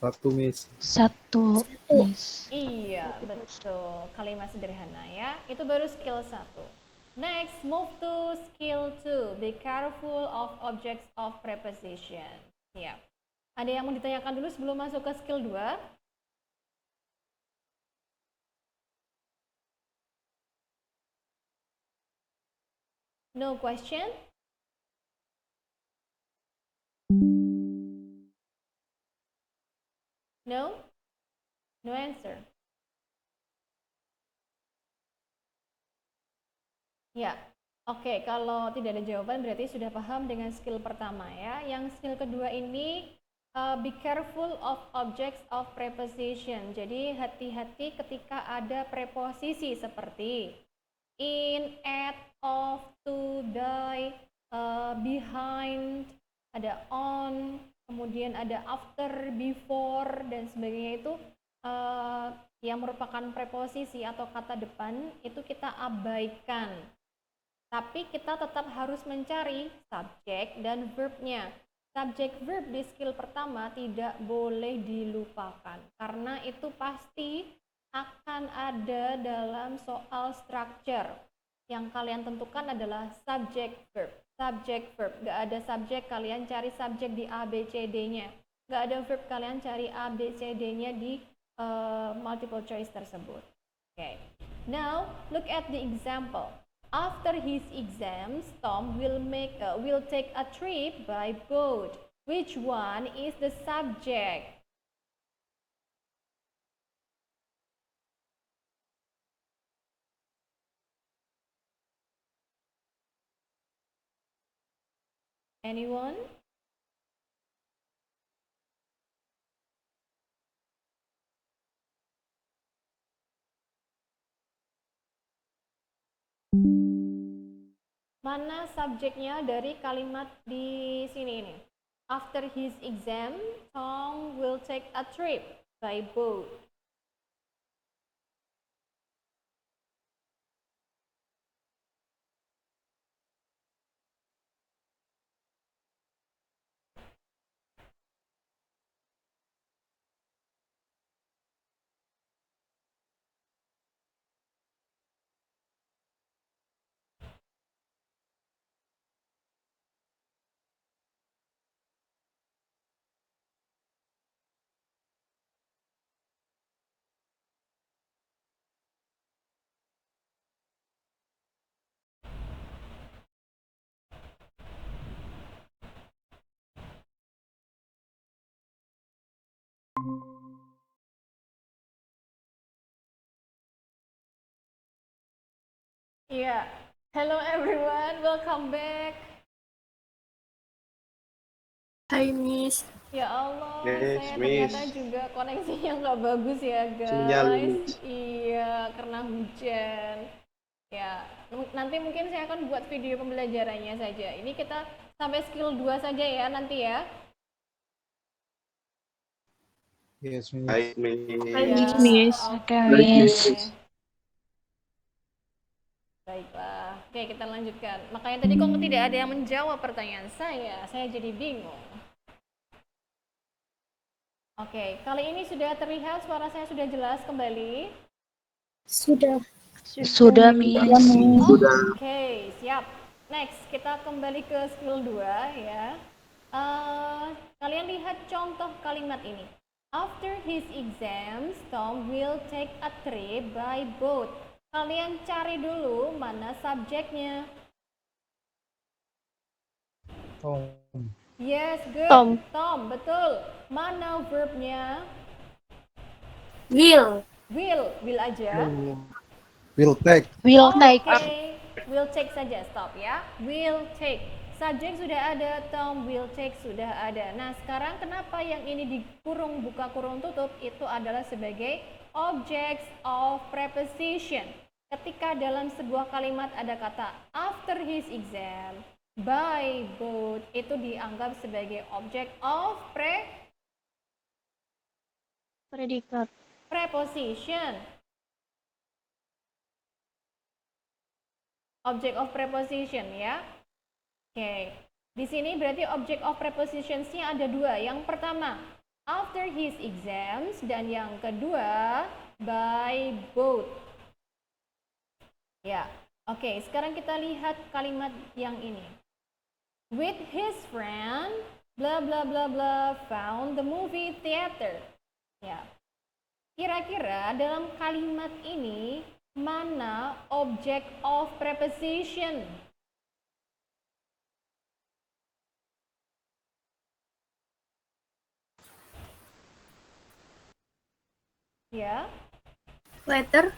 1, Miss. 1, Miss. Iya, betul. Kalimat sederhana ya. Itu baru skill 1. Next, move to skill 2. Be careful of objects of preposition. Ya. Ada yang mau ditanyakan dulu sebelum masuk ke skill 2? No question? No? No answer. Ya, oke. Kalau tidak ada jawaban berarti sudah paham dengan skill pertama ya. Yang skill kedua ini be careful of objects of preposition. Jadi hati-hati ketika ada preposisi seperti in, at, of, to, die, behind, ada on, kemudian ada after, before, dan sebagainya itu yang merupakan preposisi atau kata depan itu kita abaikan. Tapi kita tetap harus mencari subjek dan verbnya. Subjek verb di skill pertama tidak boleh dilupakan karena itu pasti akan ada dalam soal structure. Yang kalian tentukan adalah subjek verb. Subjek verb, nggak ada subjek kalian cari subjek di A, B, C, D-nya. Nggak ada verb kalian cari A, B, C, D-nya di multiple choice tersebut. Okay. Now look at the example. After his exams, Tom will take a trip by boat. Which one is the subject? Anyone? Mana subjeknya dari kalimat di sini ini? After his exam, Tom will take a trip by boat. Yeah. Hello everyone, welcome back. Hai, Miss. Ya Allah, Yes, saya Miss. ternyata juga koneksinya nggak bagus ya Sinyal, guys. Miss. Iya, karena hujan. Ya, nanti mungkin saya akan buat video pembelajarannya saja. Ini kita sampai skill 2 saja ya nanti ya. Yes, Miss. Hi, Miss. Ya, Miss. oke. Oke, Miss. Baiklah. Oke, kita lanjutkan. Makanya tadi kok tidak ada yang menjawab pertanyaan saya jadi bingung. Oke, kali ini sudah terlihat suara saya sudah jelas kembali. Sudah. Sudah, Miss. Oke, siap. Next, kita kembali ke skill 2 ya. Kalian lihat contoh kalimat ini. After his exams, Tom will take a trip by boat. Kalian cari dulu mana subjeknya. Tom. Yes, good. Tom. Betul. Mana verbnya? Will. Will aja. Will take. Will take. Oke, will take saja, stop ya. Will take. Subjek sudah ada, Tom will take sudah ada. Nah, sekarang kenapa yang ini dikurung, buka kurung tutup, itu adalah sebagai objects of preposition. Ketika dalam sebuah kalimat ada kata after his exam, by boat, itu dianggap sebagai object of Predikat. preposition. Object of preposition ya. Oke. Di sini berarti object of prepositions-nya ada dua. Yang pertama, after his exams, dan yang kedua, by boat. Ya. Oke, sekarang kita lihat kalimat yang ini. With his friend, blah blah blah blah, found the movie theater. Ya. Kira-kira dalam kalimat ini mana object of preposition? Ya, Letter.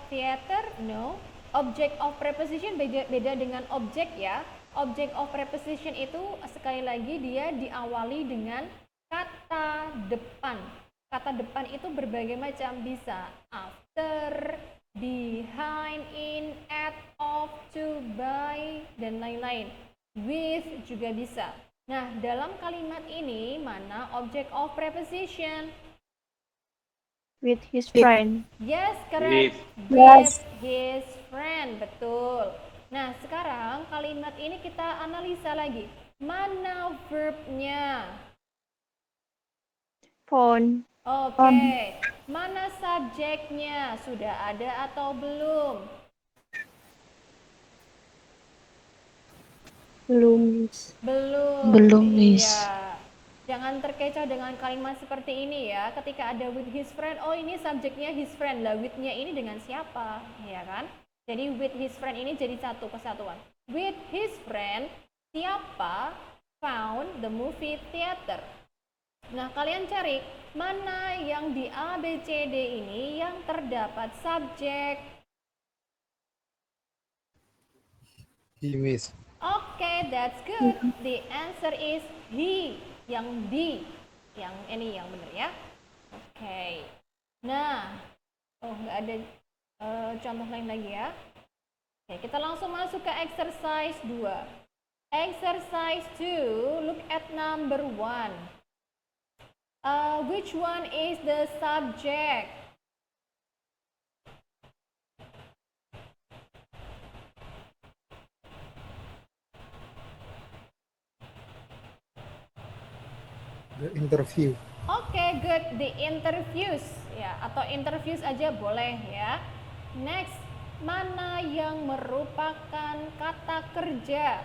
theater, no. Object of preposition beda dengan objek ya. Object of preposition itu sekali lagi dia diawali dengan kata depan. Kata depan itu berbagai macam, bisa after, behind, in, at, of, to, by, dan lain-lain. With juga bisa. Nah, dalam kalimat ini mana object of preposition? With his friend. Yes, correct. Yes. With his friend, betul. Nah, sekarang kalimat ini kita analisa lagi. Mana verbnya? Phone. Oke. Mana subjeknya? Sudah ada atau belum? Belum, Miss. Belum, Miss. Iya. Jangan terkecoh dengan kalimat seperti ini ya. Ketika ada with his friend, oh ini subjeknya his friend lah. With-nya ini dengan siapa? Ya kan? Jadi with his friend ini jadi satu kesatuan. With his friend, siapa found the movie theater? Nah, kalian cari mana yang di A, B, C, D ini yang terdapat subjek. He, Miss. Oke, that's good. The answer is he. Yang di. Yang ini yang benar ya. Oke. Nah, nggak ada contoh lain lagi ya. Oke, kita langsung masuk ke exercise 2. Exercise 2, look at number 1. Which one is the subject? The interview. Oke, good. The interviews ya, atau interviews aja boleh ya. Next, mana yang merupakan kata kerja?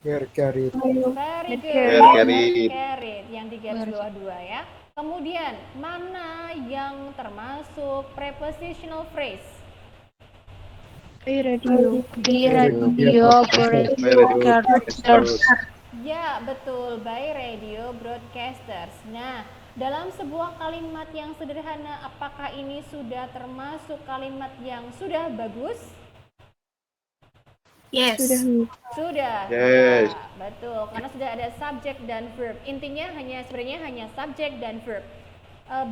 Where carried. Very good. Carried. Carried yang di garis bawah 2 ya. Kemudian, mana yang termasuk prepositional phrase? By radio. Di radio broadcasters. Ya, betul, by radio broadcasters. Nah, dalam sebuah kalimat yang sederhana, apakah ini sudah termasuk kalimat yang sudah bagus? Yes. Sudah, Miss. Sudah. Yes. Ya, betul, karena sudah ada subject dan verb. Intinya sebenarnya hanya subject dan verb.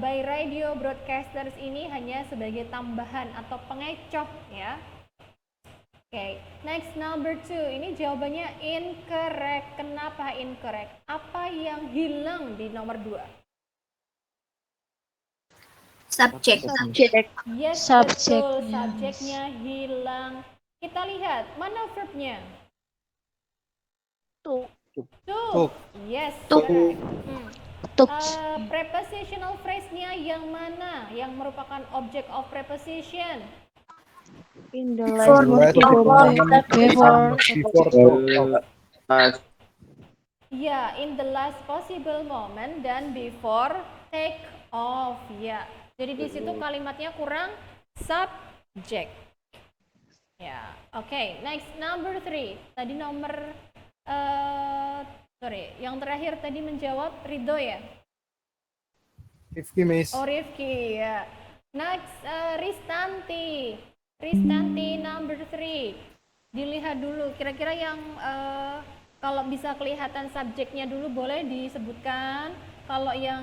By radio broadcasters ini hanya sebagai tambahan atau pengecoh ya. Oke, next number 2. Ini jawabannya incorrect. Kenapa incorrect? Apa yang hilang di nomor 2? Subject. Subject. Yes, Subject, betul. yes. Subjeknya hilang. Kita lihat, mana verbnya? To. Took. Yes, Took. correct. Took. Prepositional phrase-nya yang mana? Yang merupakan object of preposition? In the Before. last Before. Ya, in the last possible moment dan before take off. Ya, jadi di situ kalimatnya kurang subject. Ya, oke. Next, number 3. Tadi nomor, yang terakhir tadi menjawab Ridho ya? Rifki, Miss. Oh, Rifki, ya. Next, Ristanti. Ristanti number 3. Dilihat dulu, kira-kira yang kalau bisa kelihatan subjeknya dulu boleh disebutkan. Kalau yang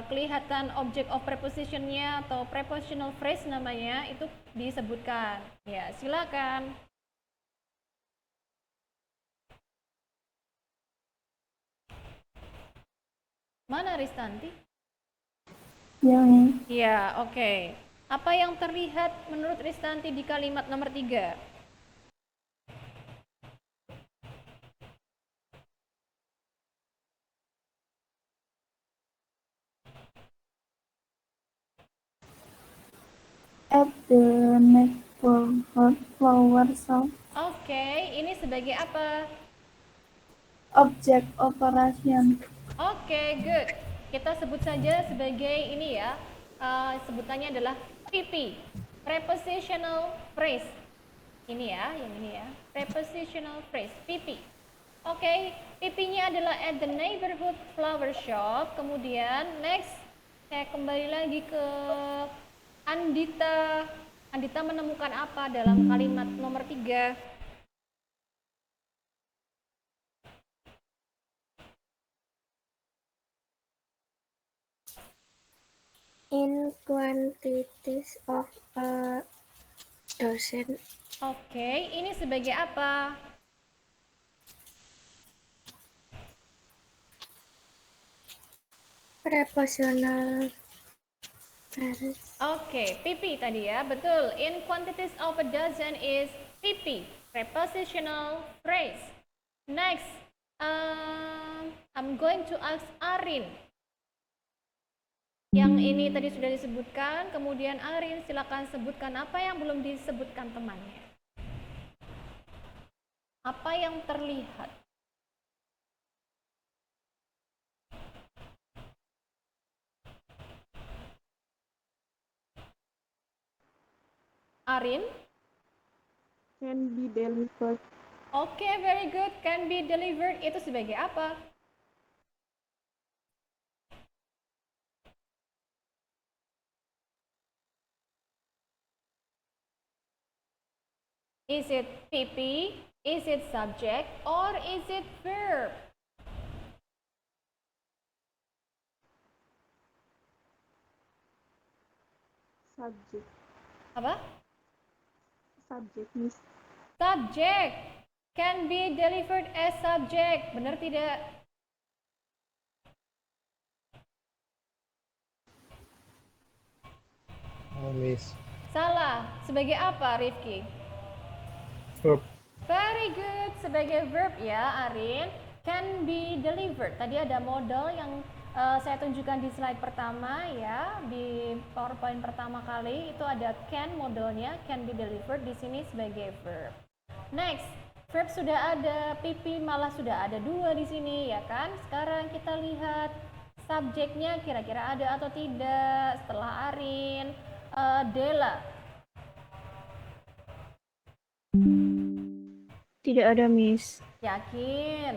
kelihatan object of preposition-nya atau prepositional phrase namanya itu disebutkan. Ya, silakan. Mana Ristanti? Yang Ya, oke. Apa yang terlihat menurut Ristanti di kalimat nomor 3? at the neighborhood flower shop. Oke, ini sebagai apa? Object operation. Oke, good. Kita sebut saja sebagai ini ya. Sebutannya adalah PP, prepositional phrase. Ini ya, yang ini ya. Prepositional phrase, PP. Oke, PP-nya adalah at the neighborhood flower shop. Kemudian next, saya kembali lagi ke Andita. Andita menemukan apa dalam kalimat nomor 3? In quantities of a dozen. Oke, ini sebagai apa? Prepositional phrase. Oke, PP tadi ya, betul. In quantities of a dozen is PP, prepositional phrase. Next, I'm going to ask Arin. Yang ini tadi sudah disebutkan, kemudian Arin silakan sebutkan apa yang belum disebutkan temannya. Apa yang terlihat? Arin? Can be delivered. Oke, very good. Can be delivered itu sebagai apa? Is it PP? Is it subject? Or is it verb? Subject. Apa? Subject, Miss. Subject. Can be delivered as subject. Benar tidak? Oh, Miss. Salah. Sebagai apa, Rifki? Verb. Very good. Sebagai verb ya, Arin. Can be delivered. Tadi ada model yang saya tunjukkan di slide pertama ya, di PowerPoint pertama kali itu ada can modelnya, can be delivered di sini sebagai verb. Next, verb sudah ada, PP malah sudah ada 2 di sini ya kan. Sekarang kita lihat subjeknya kira-kira ada atau tidak setelah Arin. Dela. Tidak ada, Miss. Yakin?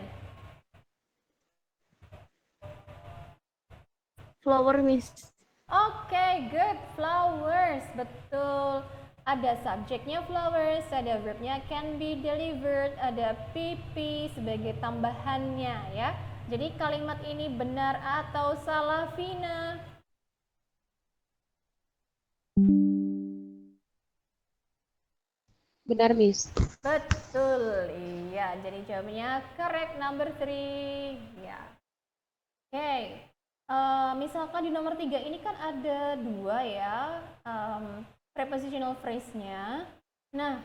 Flower, Miss. Oke, good. Flowers, betul. Ada subjeknya flowers, ada verbnya can be delivered, ada PP sebagai tambahannya ya. Jadi kalimat ini benar atau salah, Vina? Benar, Miss. Betul, iya. Jadi jawabannya correct number 3. Ya. Oke. Misalkan di nomor 3 ini kan ada 2 ya prepositional phrase-nya. Nah,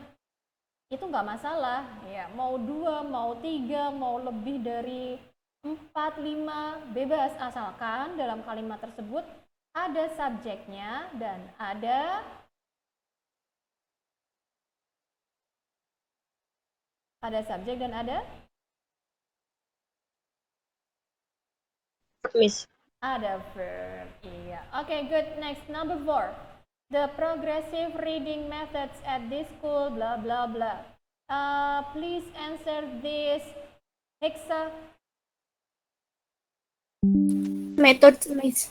itu nggak masalah ya. Mau 2, mau 3, mau lebih dari 4, 5, bebas asalkan dalam kalimat tersebut ada subjeknya dan ada subjek dan Miss. ada verb. Iya. Oke, good. Next, number 4. The progressive reading methods at this school, blah blah blah. Please answer this. Hexa. Methods, Miss.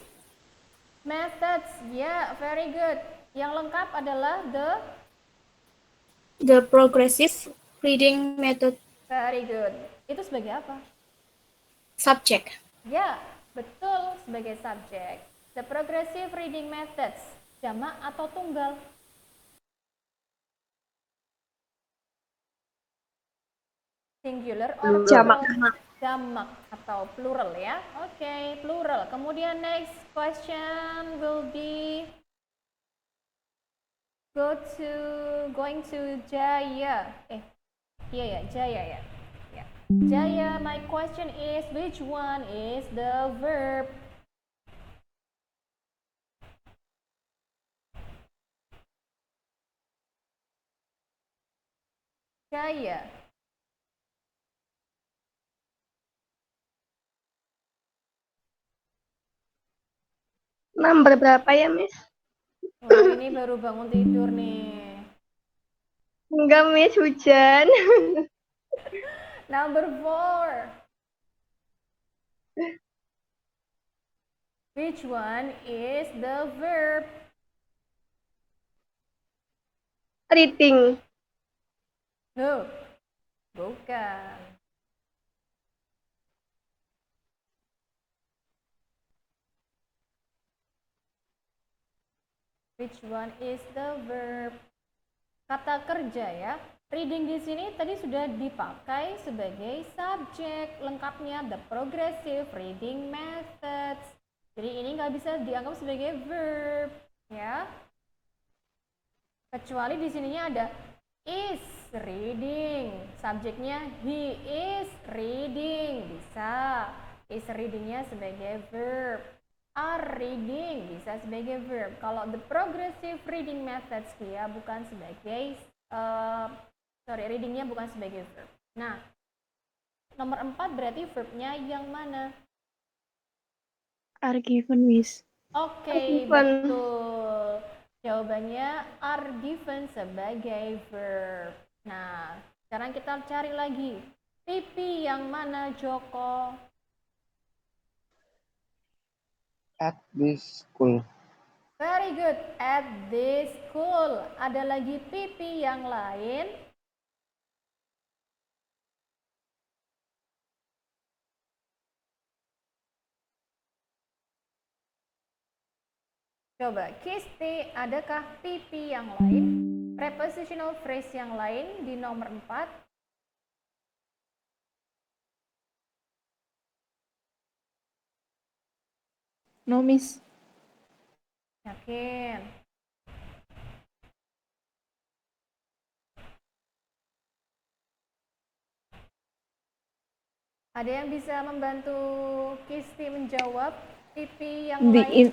Methods. Yeah, very good. Yang lengkap adalah The progressive reading method. very good. Itu sebagai apa? Subject. Ya, betul, sebagai subjek. The progressive reading methods, jamak atau tunggal? Singular or Jamak. plural? Jamak atau plural ya. Oke, plural. Kemudian next question will be going to Jaya. Iya ya, Jaya ya. Ya. Jaya, my question is which one is the verb? Jaya. Number berapa ya, Miss? Oh, ini baru bangun tidur nih. Enggak, Miss, hujan. Number 4. Which one is the verb? Reading. No, bukan. Which one is the verb? Kata kerja ya. Reading di sini tadi sudah dipakai sebagai subjek, lengkapnya the progressive reading methods. Jadi ini nggak bisa dianggap sebagai verb, ya. Kecuali di sininya ada is reading, subjeknya he is reading, bisa. Is readingnya sebagai verb. Are reading bisa sebagai verb. Kalau the progressive reading methods dia bukan sebagai readingnya bukan sebagai verb. Nah, nomor 4 berarti verbnya yang mana? Are given, Miss. Oke, Given. betul. Jawabannya are given sebagai verb. Nah, sekarang kita cari lagi. Pipi yang mana, Joko? At this school. Very good. At this school. Ada lagi pipi yang lain? Coba, Kisti, adakah pipi yang lain? Prepositional phrase yang lain di nomor 4? No, Miss. Yakin? Ada yang bisa membantu Kisti menjawab pipi yang lain?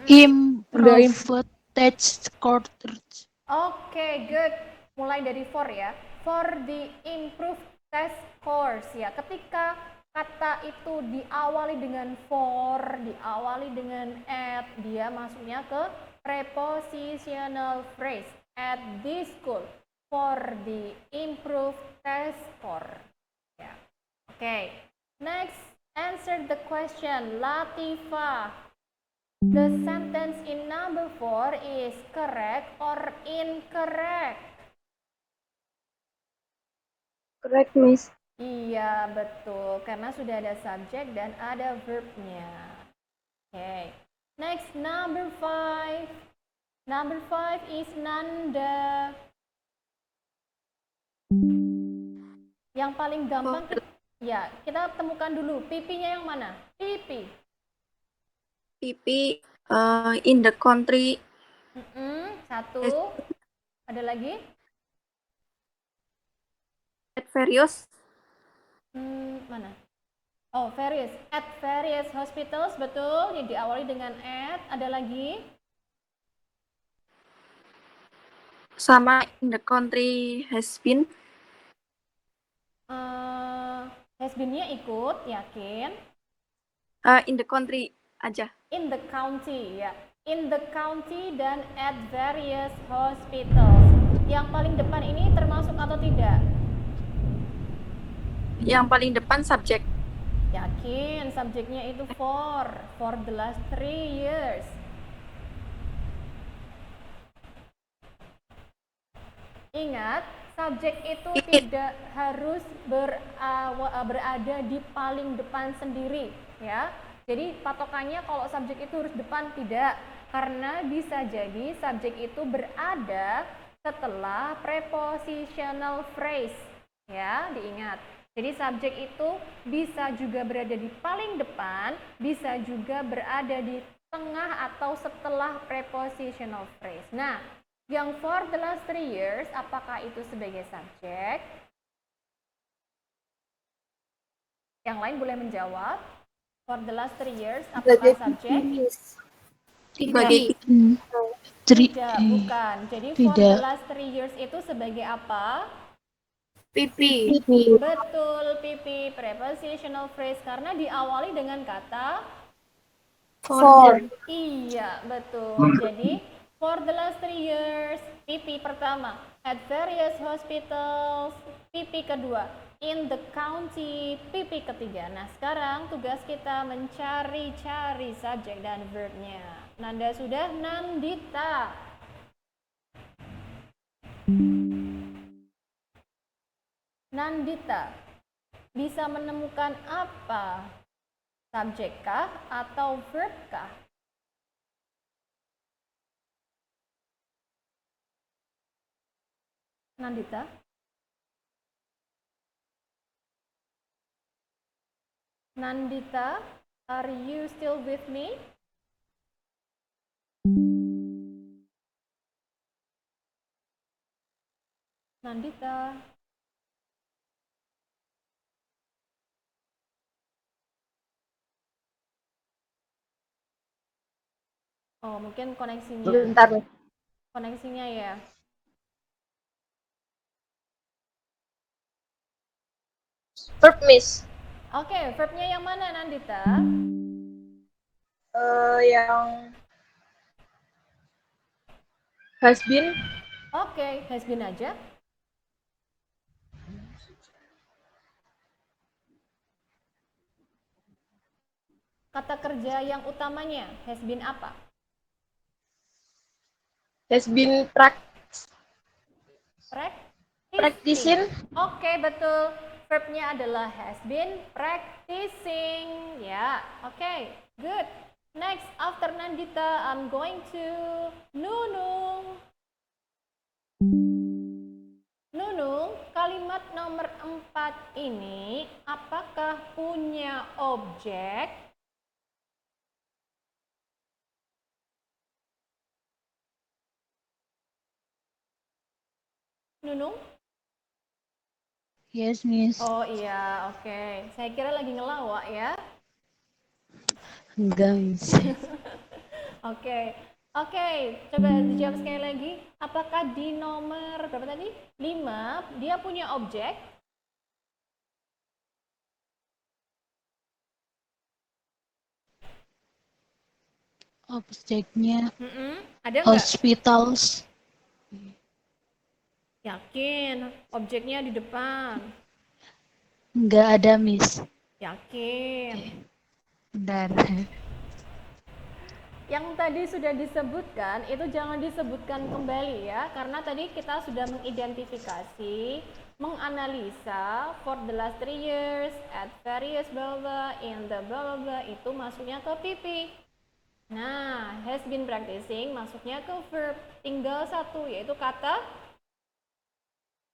Improved text scores. Oke, good. Mulai dari for ya. For the improved test scores ya. Ketika kata itu diawali dengan for, diawali dengan at, dia masuknya ke prepositional phrase. At this school for the improved test score. Ya. Oke. Next, answer the question. Latifah. The sentence in number 4 is correct or incorrect? Correct, Miss. Iya, betul. Karena sudah ada subjek dan ada verbnya. Oke. Next, number 5. Number 5 is Nanda. Yang paling gampang ya, kita temukan dulu PP-nya yang mana? PP. PP in the country. Satu. Ada lagi? At various. Mana? Oh, various. At various hospitals, betul. Yang diawali dengan at. Ada lagi? Sama in the country has been. Has been-nya ikut, yakin? In the country aja. In the county, ya. In the county dan at various hospitals. Yang paling depan ini termasuk atau tidak? Yang paling depan subjek. Yakin, subjeknya itu for the last 3 years. Ingat, subjek itu tidak harus berada di paling depan sendiri, ya. Jadi patokannya kalau subjek itu harus depan, tidak. Karena bisa jadi subjek itu berada setelah prepositional phrase, ya, diingat. Jadi subjek itu bisa juga berada di paling depan, bisa juga berada di tengah atau setelah prepositional phrase. Nah, yang for the last 3 years, apakah itu sebagai subjek? Yang lain boleh menjawab. For the last 3 years, apakah subjek? Sebagai Tidak, bukan. Jadi for the last 3 years itu sebagai apa? PP. Betul, PP, prepositional phrase, karena diawali dengan kata For. iya, betul. Jadi for the last 3 years, PP pertama, at various hospitals, PP kedua, in the county, PP ketiga. Nah, sekarang tugas kita mencari-cari subjek dan verb-nya. Nanda sudah, Nandita. Nandita, bisa menemukan apa? Subjek kah atau verb kah? Nandita? Nandita, are you still with me? Nandita. Oh, mungkin koneksinya. Bentar. Koneksinya ya. Verb, Miss. Oke, verbnya yang mana, Nandita? Yang has been. Oke, has been aja. Kata kerja yang utamanya, has been apa? Has been practicing. Oke, betul. Verbnya adalah has been practicing. Ya, oke, good. Next, after Nandita, I'm going to Nunung. Nunung, kalimat nomor 4 ini apakah punya objek? Nunung? Yes, Miss. Oh iya, oke. Saya kira lagi ngelawak ya. Enggak, Miss. Oke. Oke, coba dijawab sekali lagi. Apakah di nomor berapa tadi? 5, dia punya objek? Objeknya Ada nggak? hospitals. Yakin, objeknya di depan. Enggak ada, Miss. Yakin. Bentar. Yang tadi sudah disebutkan, itu jangan disebutkan kembali ya, karena tadi kita sudah mengidentifikasi, menganalisa for the last 3 years, at various blah blah, in the blah blah, itu masuknya ke PP. Nah, has been practicing masuknya ke verb. Tinggal satu, yaitu kata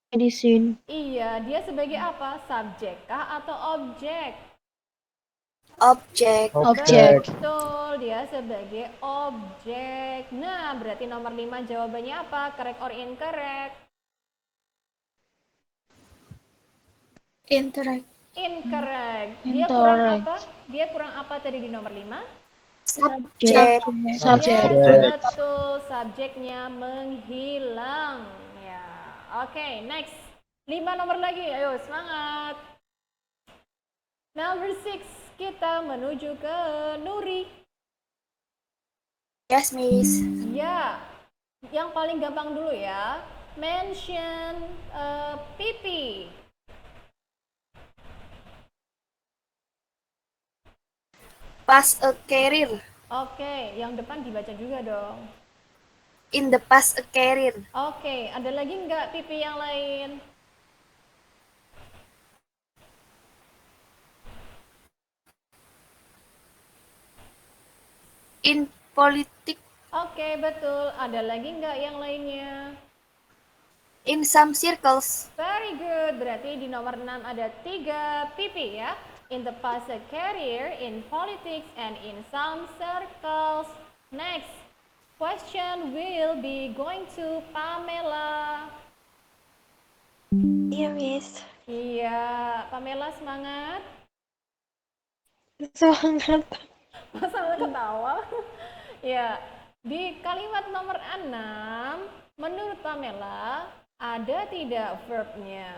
Medicine. Iya, dia sebagai apa? Subjek kah atau objek? Objek. Objek. Betul, dia sebagai objek. Nah, berarti nomor 5 jawabannya apa? Correct or incorrect? Interact. Incorrect. Dia kurang Incorrect. apa? Dia kurang apa tadi di nomor 5? Subjek. Subjek. Yes, betul. Subjeknya menghilang. Ya. Oke, next. 5 nomor lagi. Ayo, semangat. Number 6, kita menuju ke Nuri. Yes, Miss. Ya, yang paling gampang dulu ya. Mention pipi. Pass a career. Oke, yang depan dibaca juga dong. In the past a career. Oke, ada lagi nggak pipi yang lain? In politics. Oke, betul. Ada lagi nggak yang lainnya? In some circles. Very good. Berarti di nomor 6 ada 3 pipi ya. In the past a career, in politics, and in some circles. Next, question will be going to Pamela. Iya, Miss. Iya, Pamela semangat. Semangat. Masa ketawa? Ya, di kalimat nomor 6, menurut Pamela, ada tidak verbnya?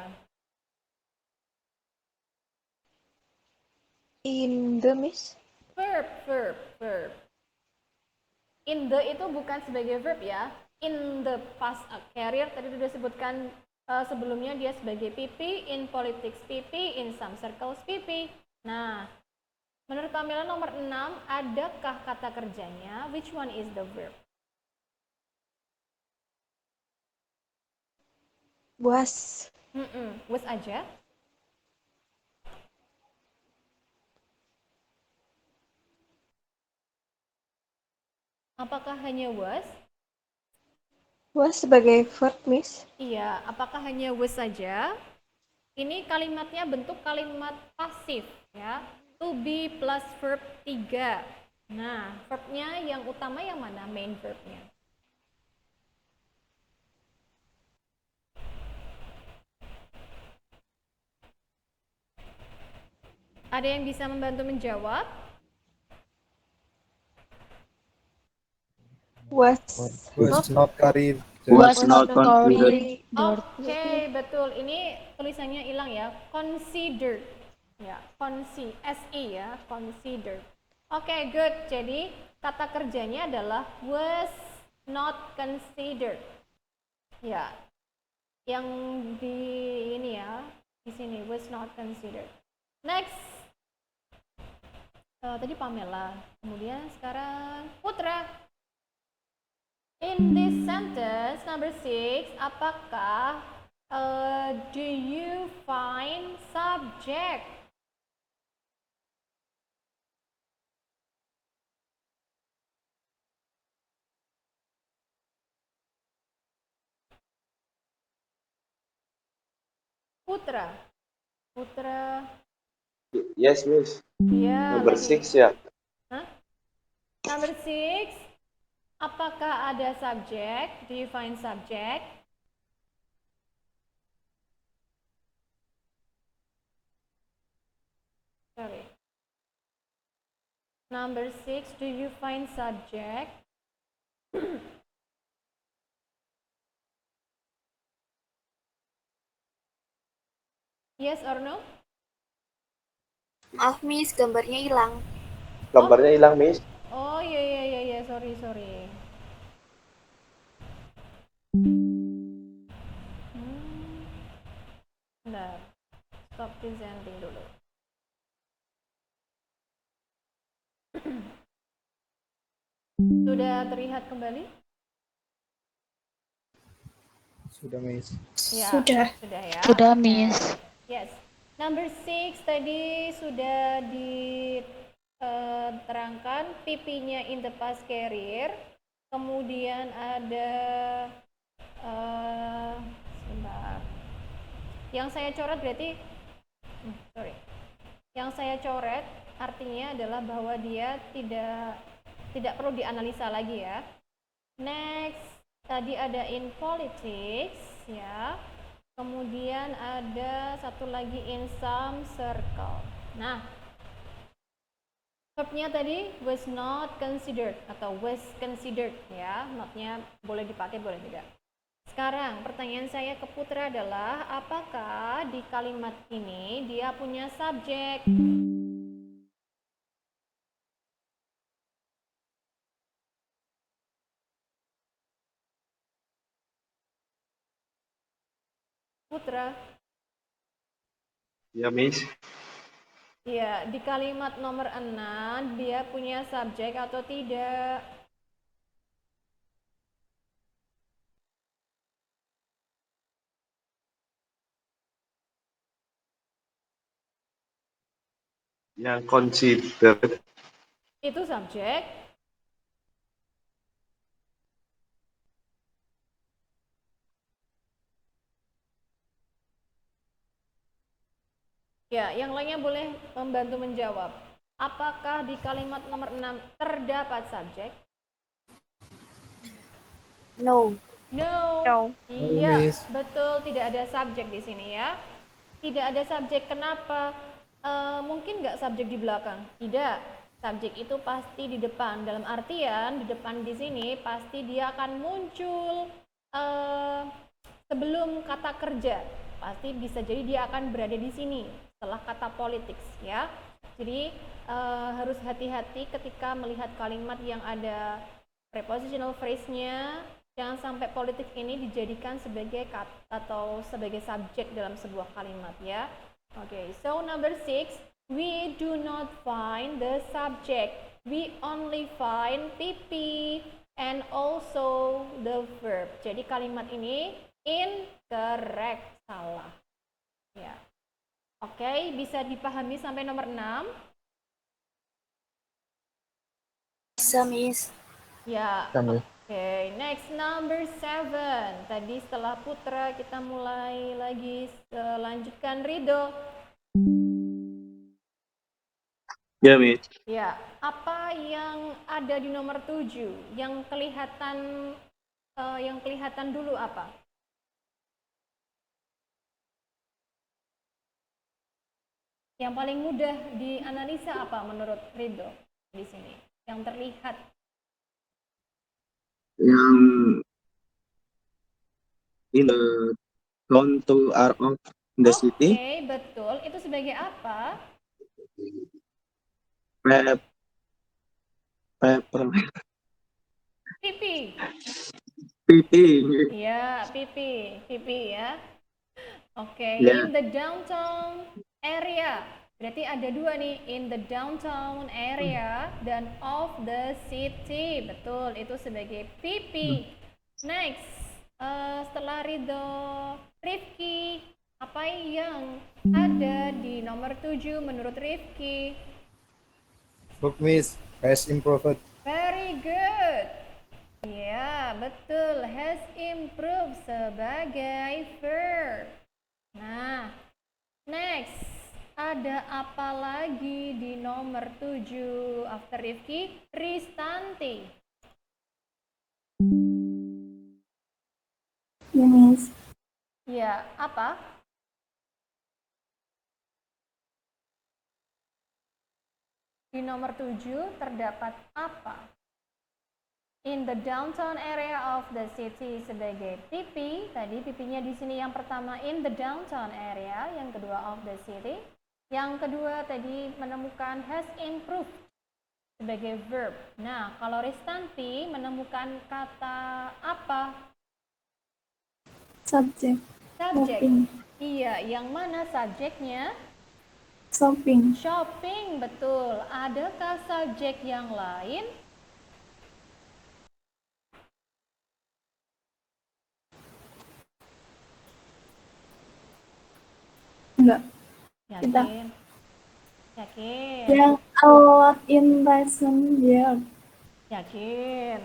In the, Miss. Verb. In the itu bukan sebagai verb ya. In the past career tadi sudah sebutkan sebelumnya dia sebagai PP, in politics PP, in some circles PP. Nah, menurut Pamela nomor 6, adakah kata kerjanya? Which one is the verb? Was. Was aja. Apakah hanya was? Was sebagai verb, Miss. Iya, apakah hanya was saja? Ini kalimatnya bentuk kalimat pasif ya. To be plus verb 3. Nah, verbnya yang utama yang mana? Main verbnya. Ada yang bisa membantu menjawab? Was. Was not carried. Was not considered. Oke, betul. Ini tulisannya hilang ya. Considered. Ya, SE ya, considered. Oke, good. Jadi kata kerjanya adalah was not considered. Ya. Yang di ini ya, di sini was not considered. Next. Tadi Pamela. Kemudian sekarang Putra. In this sentence, number 6, apakah do you find subject? Putra. Yes, Miss. Ya, Number lagi. 6 ya. Hah? Number 6, apakah ada subject? Do you find subject? Sorry. Number 6, do you find subject? Yes or no? Maaf, Miss, gambarnya hilang. Gambarnya hilang, Miss. Oh iya, sorry. Bentar, stop presenting dulu. Sudah terlihat kembali? Sudah, Miss. Ya, Sudah. ya. Sudah, Miss. Yes. Number 6 tadi sudah diterangkan PP-nya in the past career. Kemudian ada sebentar. Yang saya coret berarti Yang saya coret artinya adalah bahwa dia tidak perlu dianalisa lagi ya. Next, tadi ada in politics ya. Kemudian ada satu lagi in some circle. Nah, verbnya tadi was not considered atau was considered ya. Notnya boleh dipakai, boleh tidak. Sekarang pertanyaan saya ke Putra adalah apakah di kalimat ini dia punya subjek? Putra? Ya, Miss. Ya, di kalimat nomor 6 dia punya subjek atau tidak? Yang considered. Itu subjek. Ya, yang lainnya boleh membantu menjawab. Apakah di kalimat nomor 6 terdapat subjek? No. No. No. Iya, Miss. betul, tidak ada subjek di sini ya. Tidak ada subjek. Kenapa? Mungkin nggak subjek di belakang? Tidak. Subjek itu pasti di depan. Dalam artian di depan di sini pasti dia akan muncul sebelum kata kerja. Pasti bisa jadi dia akan berada di sini setelah kata politics ya. Jadi harus hati-hati ketika melihat kalimat yang ada prepositional phrase-nya. Jangan sampai politik ini dijadikan sebagai kata atau sebagai subjek dalam sebuah kalimat ya. Okay, so number 6, we do not find the subject. We only find PP and also the verb. Jadi kalimat ini incorrect, salah. Ya. Oke, bisa dipahami sampai nomor 6? Bisa, Miss. Ya. Kami. Oke, next number 7. Tadi setelah Putra kita mulai lagi lanjutkan Ridho. Ya, Miss. Ya, apa yang ada di nomor 7? Yang kelihatan dulu apa? Yang paling mudah dianalisa apa menurut Ridho di sini? Yang terlihat. Yang in the downtown area of the city. Oke, betul. Itu sebagai apa? Paper. Pipi. Pipi. Iya, pipi ya. Oke, Ya. in the downtown area. Berarti ada dua nih, in the downtown area dan of the city. Betul, itu sebagai pipi. Next, setelah Ridho, Rifki, apa yang ada di nomor 7 menurut Rifki? Verb, Miss. Has improved. Very good. Ya, betul. Has improved sebagai verb. Nah, next. Ada apa lagi di nomor 7 after Rifki? Ristanti. Ya, Miss. Ya, apa? Di nomor 7 terdapat apa? In the downtown area of the city sebagai PP. Tadi PP-nya di sini yang pertama in the downtown area, yang kedua of the city. Yang kedua tadi menemukan has improved sebagai verb. Nah, kalau Ristanti menemukan kata apa? Subjek. Subjek. Shopping. Iya, yang mana subjeknya? Shopping. Shopping, betul. Adakah subjek yang lain? Enggak. Yakin? Yakin? Yang a lot in recent year. Yakin?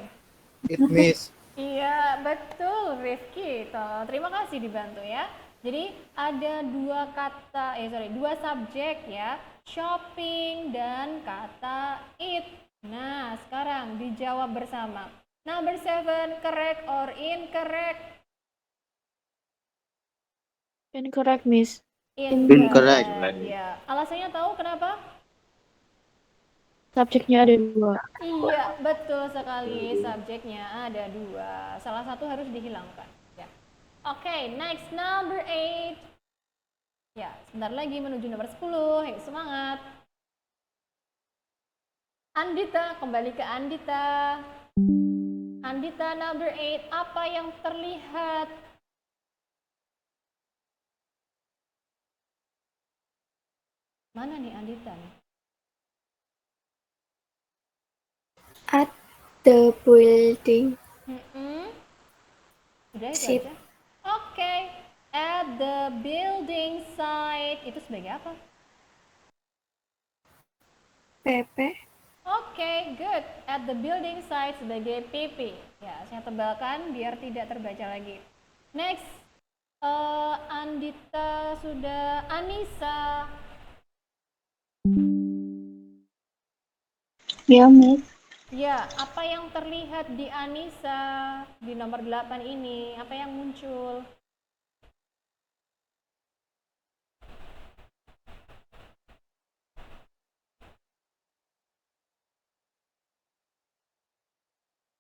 It, Miss. Iya, betul Rifki. Terima kasih dibantu ya. Jadi ada dua subjek ya, shopping dan kata eat. Nah, sekarang dijawab bersama. Number 7, correct or incorrect? Incorrect, Miss. Incorrect. Ya, alasannya tahu kenapa? Subjeknya ada 2. Iya, betul sekali. Subjeknya ada 2. Salah satu harus dihilangkan. Ya. Oke, next number 8. Ya, sebentar lagi menuju nomor 10. Ayo semangat. Andita, kembali ke Andita. Andita number 8, apa yang terlihat? Mana nih Andita nih? At the building. Udah itu Sip. aja. Oke. At the building site itu sebagai apa? PP. Oke, good. At the building site sebagai PP. Ya, saya tebalkan biar tidak terbaca lagi. Next, Andita sudah. Anissa. Ya, Miss. Ya, apa yang terlihat di Anissa di nomor 8 ini? Apa yang muncul?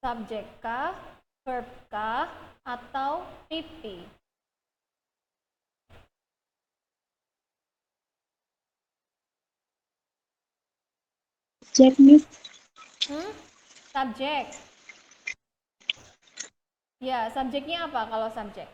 Subjek kah, verb kah, atau PP? Subjek, Miss. Subjek. Ya, subjeknya apa kalau subjek?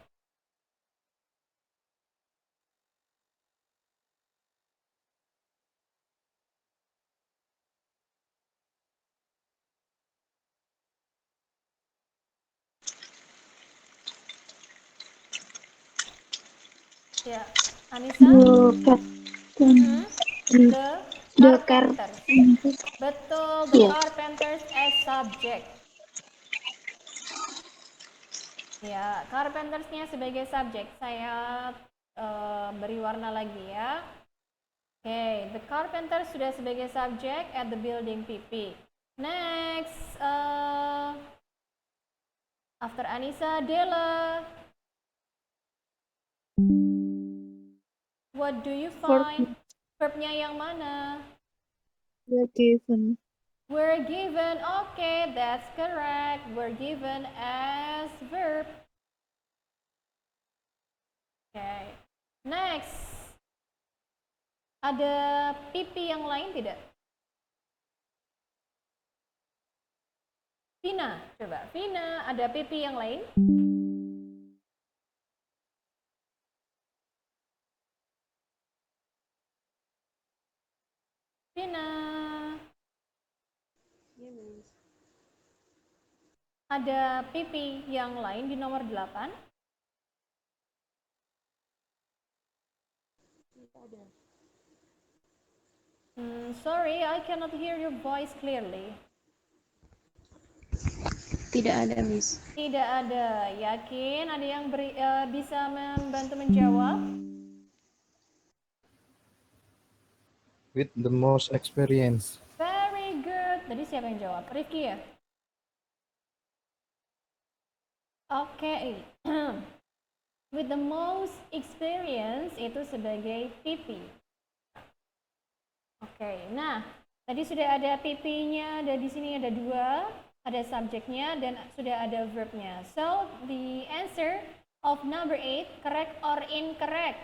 Ya, Anissa? The carpenters. Betul, the carpenters as subject. Ya, carpentersnya sebagai subjek. Saya beri warna lagi ya. Oke, the carpenters sudah sebagai subjek at the building PP. Next, after Anissa, Dela. What do you find? Verbnya yang mana? We're given. We're given, okay, that's correct. We're given as verb. Okay. Next. Ada PP yang lain tidak? Vina, coba. Vina, ada PP yang lain? Vina. Ada PP yang lain di nomor 8? Sorry, I cannot hear your voice clearly. Tidak ada, Miss. Tidak ada. Yakin? Ada yang bisa membantu menjawab? With the most experience. Very good. Tadi siapa yang jawab? Rifki ya? Oke. With the most experience itu sebagai PP. Oke. Nah, tadi sudah ada PP-nya, ada di sini ada 2, ada subjeknya dan sudah ada verbnya. So, the answer of number 8, correct or incorrect?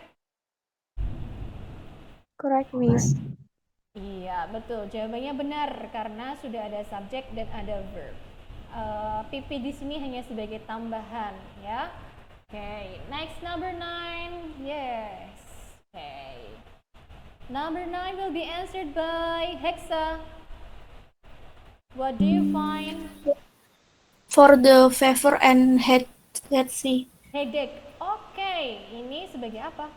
Correct, Miss. Iya, betul. Jawabannya benar karena sudah ada subjek dan ada verb. PP di sini hanya sebagai tambahan, ya. Okay, next number 9. Yes. Okay. Number 9 will be answered by Hexa. What do you find? For the fever and headache. Headache. Okay, ini sebagai apa?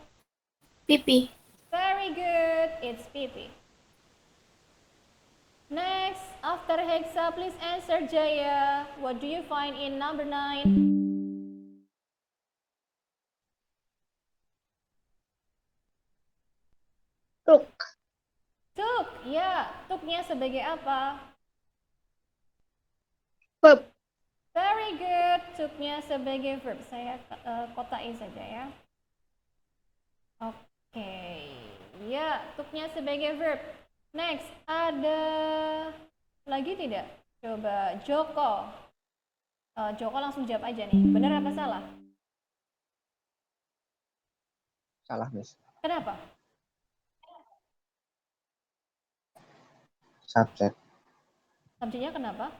PP. Very good. It's PP. Next, after Hexa, please answer Jaya. What do you find in number 9? Took. Took, ya. Took-nya sebagai apa? Verb. Very good. Took-nya sebagai verb. Saya kotain saja ya. Oke. Ya, took-nya sebagai verb. Next, ada lagi tidak? Coba Joko. Joko langsung jawab aja nih. Benar apa salah? Salah, Miss. Kenapa? Subjek. Subjeknya kenapa?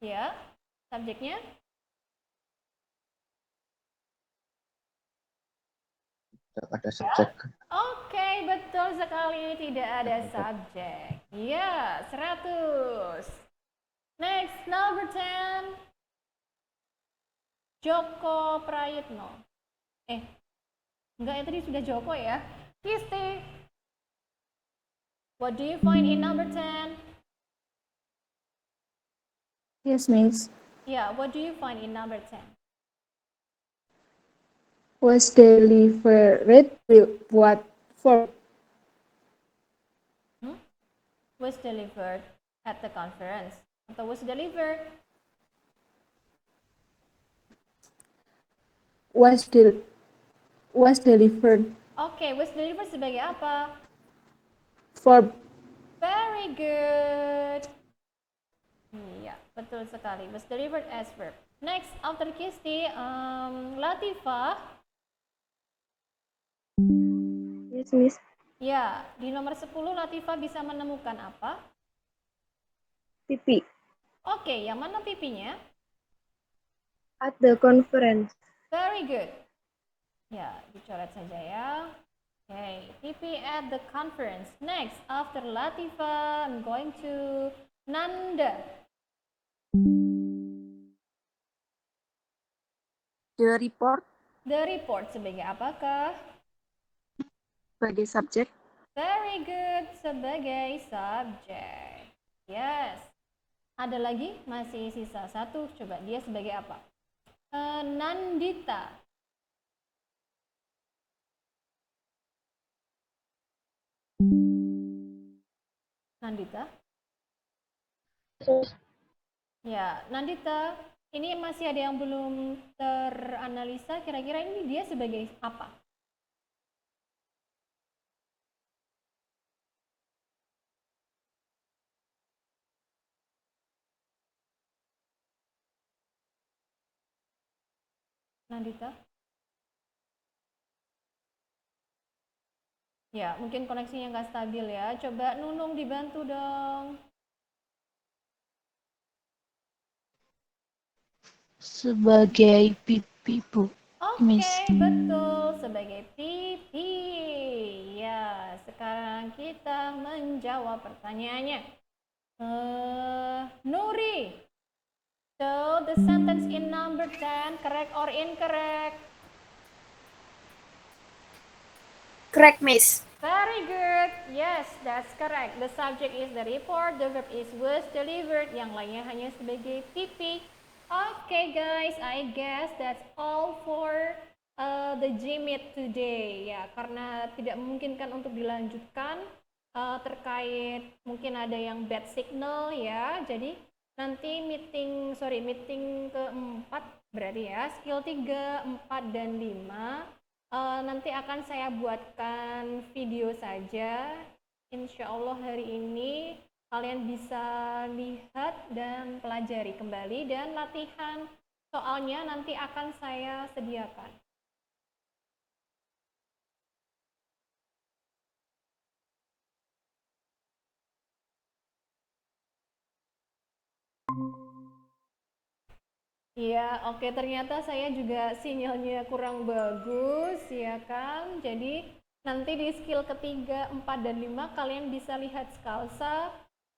Ya, subjeknya? Ada subjek. Oke, betul sekali. Tidak ada subjek. Ya, 100. Next, number 10. Joko Prayitno. Enggak ya, tadi sudah Joko ya. Kisti. What do you find in number 10? Yes, Miss. Yeah, what do you find in number 10? Was delivered with what for? Was delivered at the conference. Atau was delivered? Was delivered Oke, was delivered sebagai apa? for Very good. Iya, betul sekali. Was delivered as verb. Next, after Kisti, Latifah. Yes, Miss. Ya, di nomor 10 Latifah bisa menemukan apa? PP. Oke, yang mana pipinya? At the conference. Very good. Ya, dicoret saja ya. Okay, PP at the conference. Next, after Latifah, I'm going to Nanda. The report The report sebagai apakah? sebagai subjek. Very good, sebagai subjek. Yes. Ada lagi? Masih sisa satu. Coba dia sebagai apa? Nandita. Nandita? Ya, Nandita, ini masih ada yang belum teranalisa. Kira-kira ini dia sebagai apa? Nandita? Ya, mungkin koneksinya nggak stabil ya. Coba Nunung dibantu dong. sebagai pipi, Bu. Oke, betul. Sebagai pipi. Ya, sekarang kita menjawab pertanyaannya. Nuri. So, the sentence in number 10, correct or incorrect? Correct, Miss. Very good. Yes, that's correct. The subject is the report, the verb is was delivered, yang lainnya hanya sebagai PP. Okay guys, I guess that's all for the GMAT today. Ya, karena tidak memungkinkan untuk dilanjutkan terkait mungkin ada yang bad signal ya. Jadi nanti meeting keempat berarti ya, skill 3, 4, dan 5. Nanti akan saya buatkan video saja. Insya Allah hari ini kalian bisa lihat dan pelajari kembali, dan latihan soalnya nanti akan saya sediakan. Iya, oke, ternyata saya juga sinyalnya kurang bagus, ya kan? Jadi nanti di skill ketiga, 4, dan 5 kalian bisa lihat skalsa,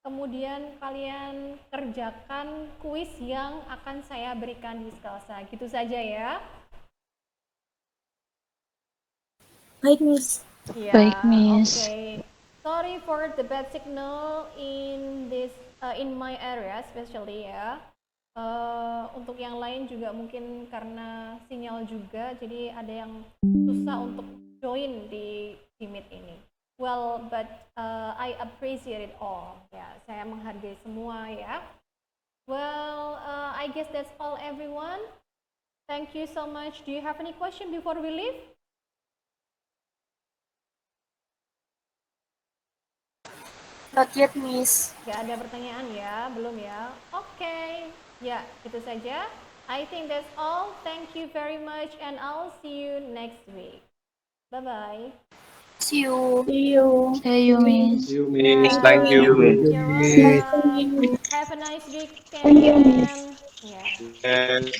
kemudian kalian kerjakan kuis yang akan saya berikan di skalsa. Gitu saja ya. Baik, Miss. Ya, Baik, Miss. oke. Sorry for the bad signal in this in my area especially ya. Untuk yang lain juga mungkin karena sinyal juga, jadi ada yang susah untuk join di Meet ini. Well, but I appreciate it all. Ya, saya menghargai semua ya. Well, I guess that's all everyone. Thank you so much. Do you have any question before we leave? Not yet, Miss. Gak ada pertanyaan ya, belum ya? Oke, ya itu saja. I think that's all. Thank you very much and I'll see you next week. Bye-bye. See you. See you. See you, Miss. You, Miss. Thank you, Miss. You're welcome. Have a nice weekend. Yeah. And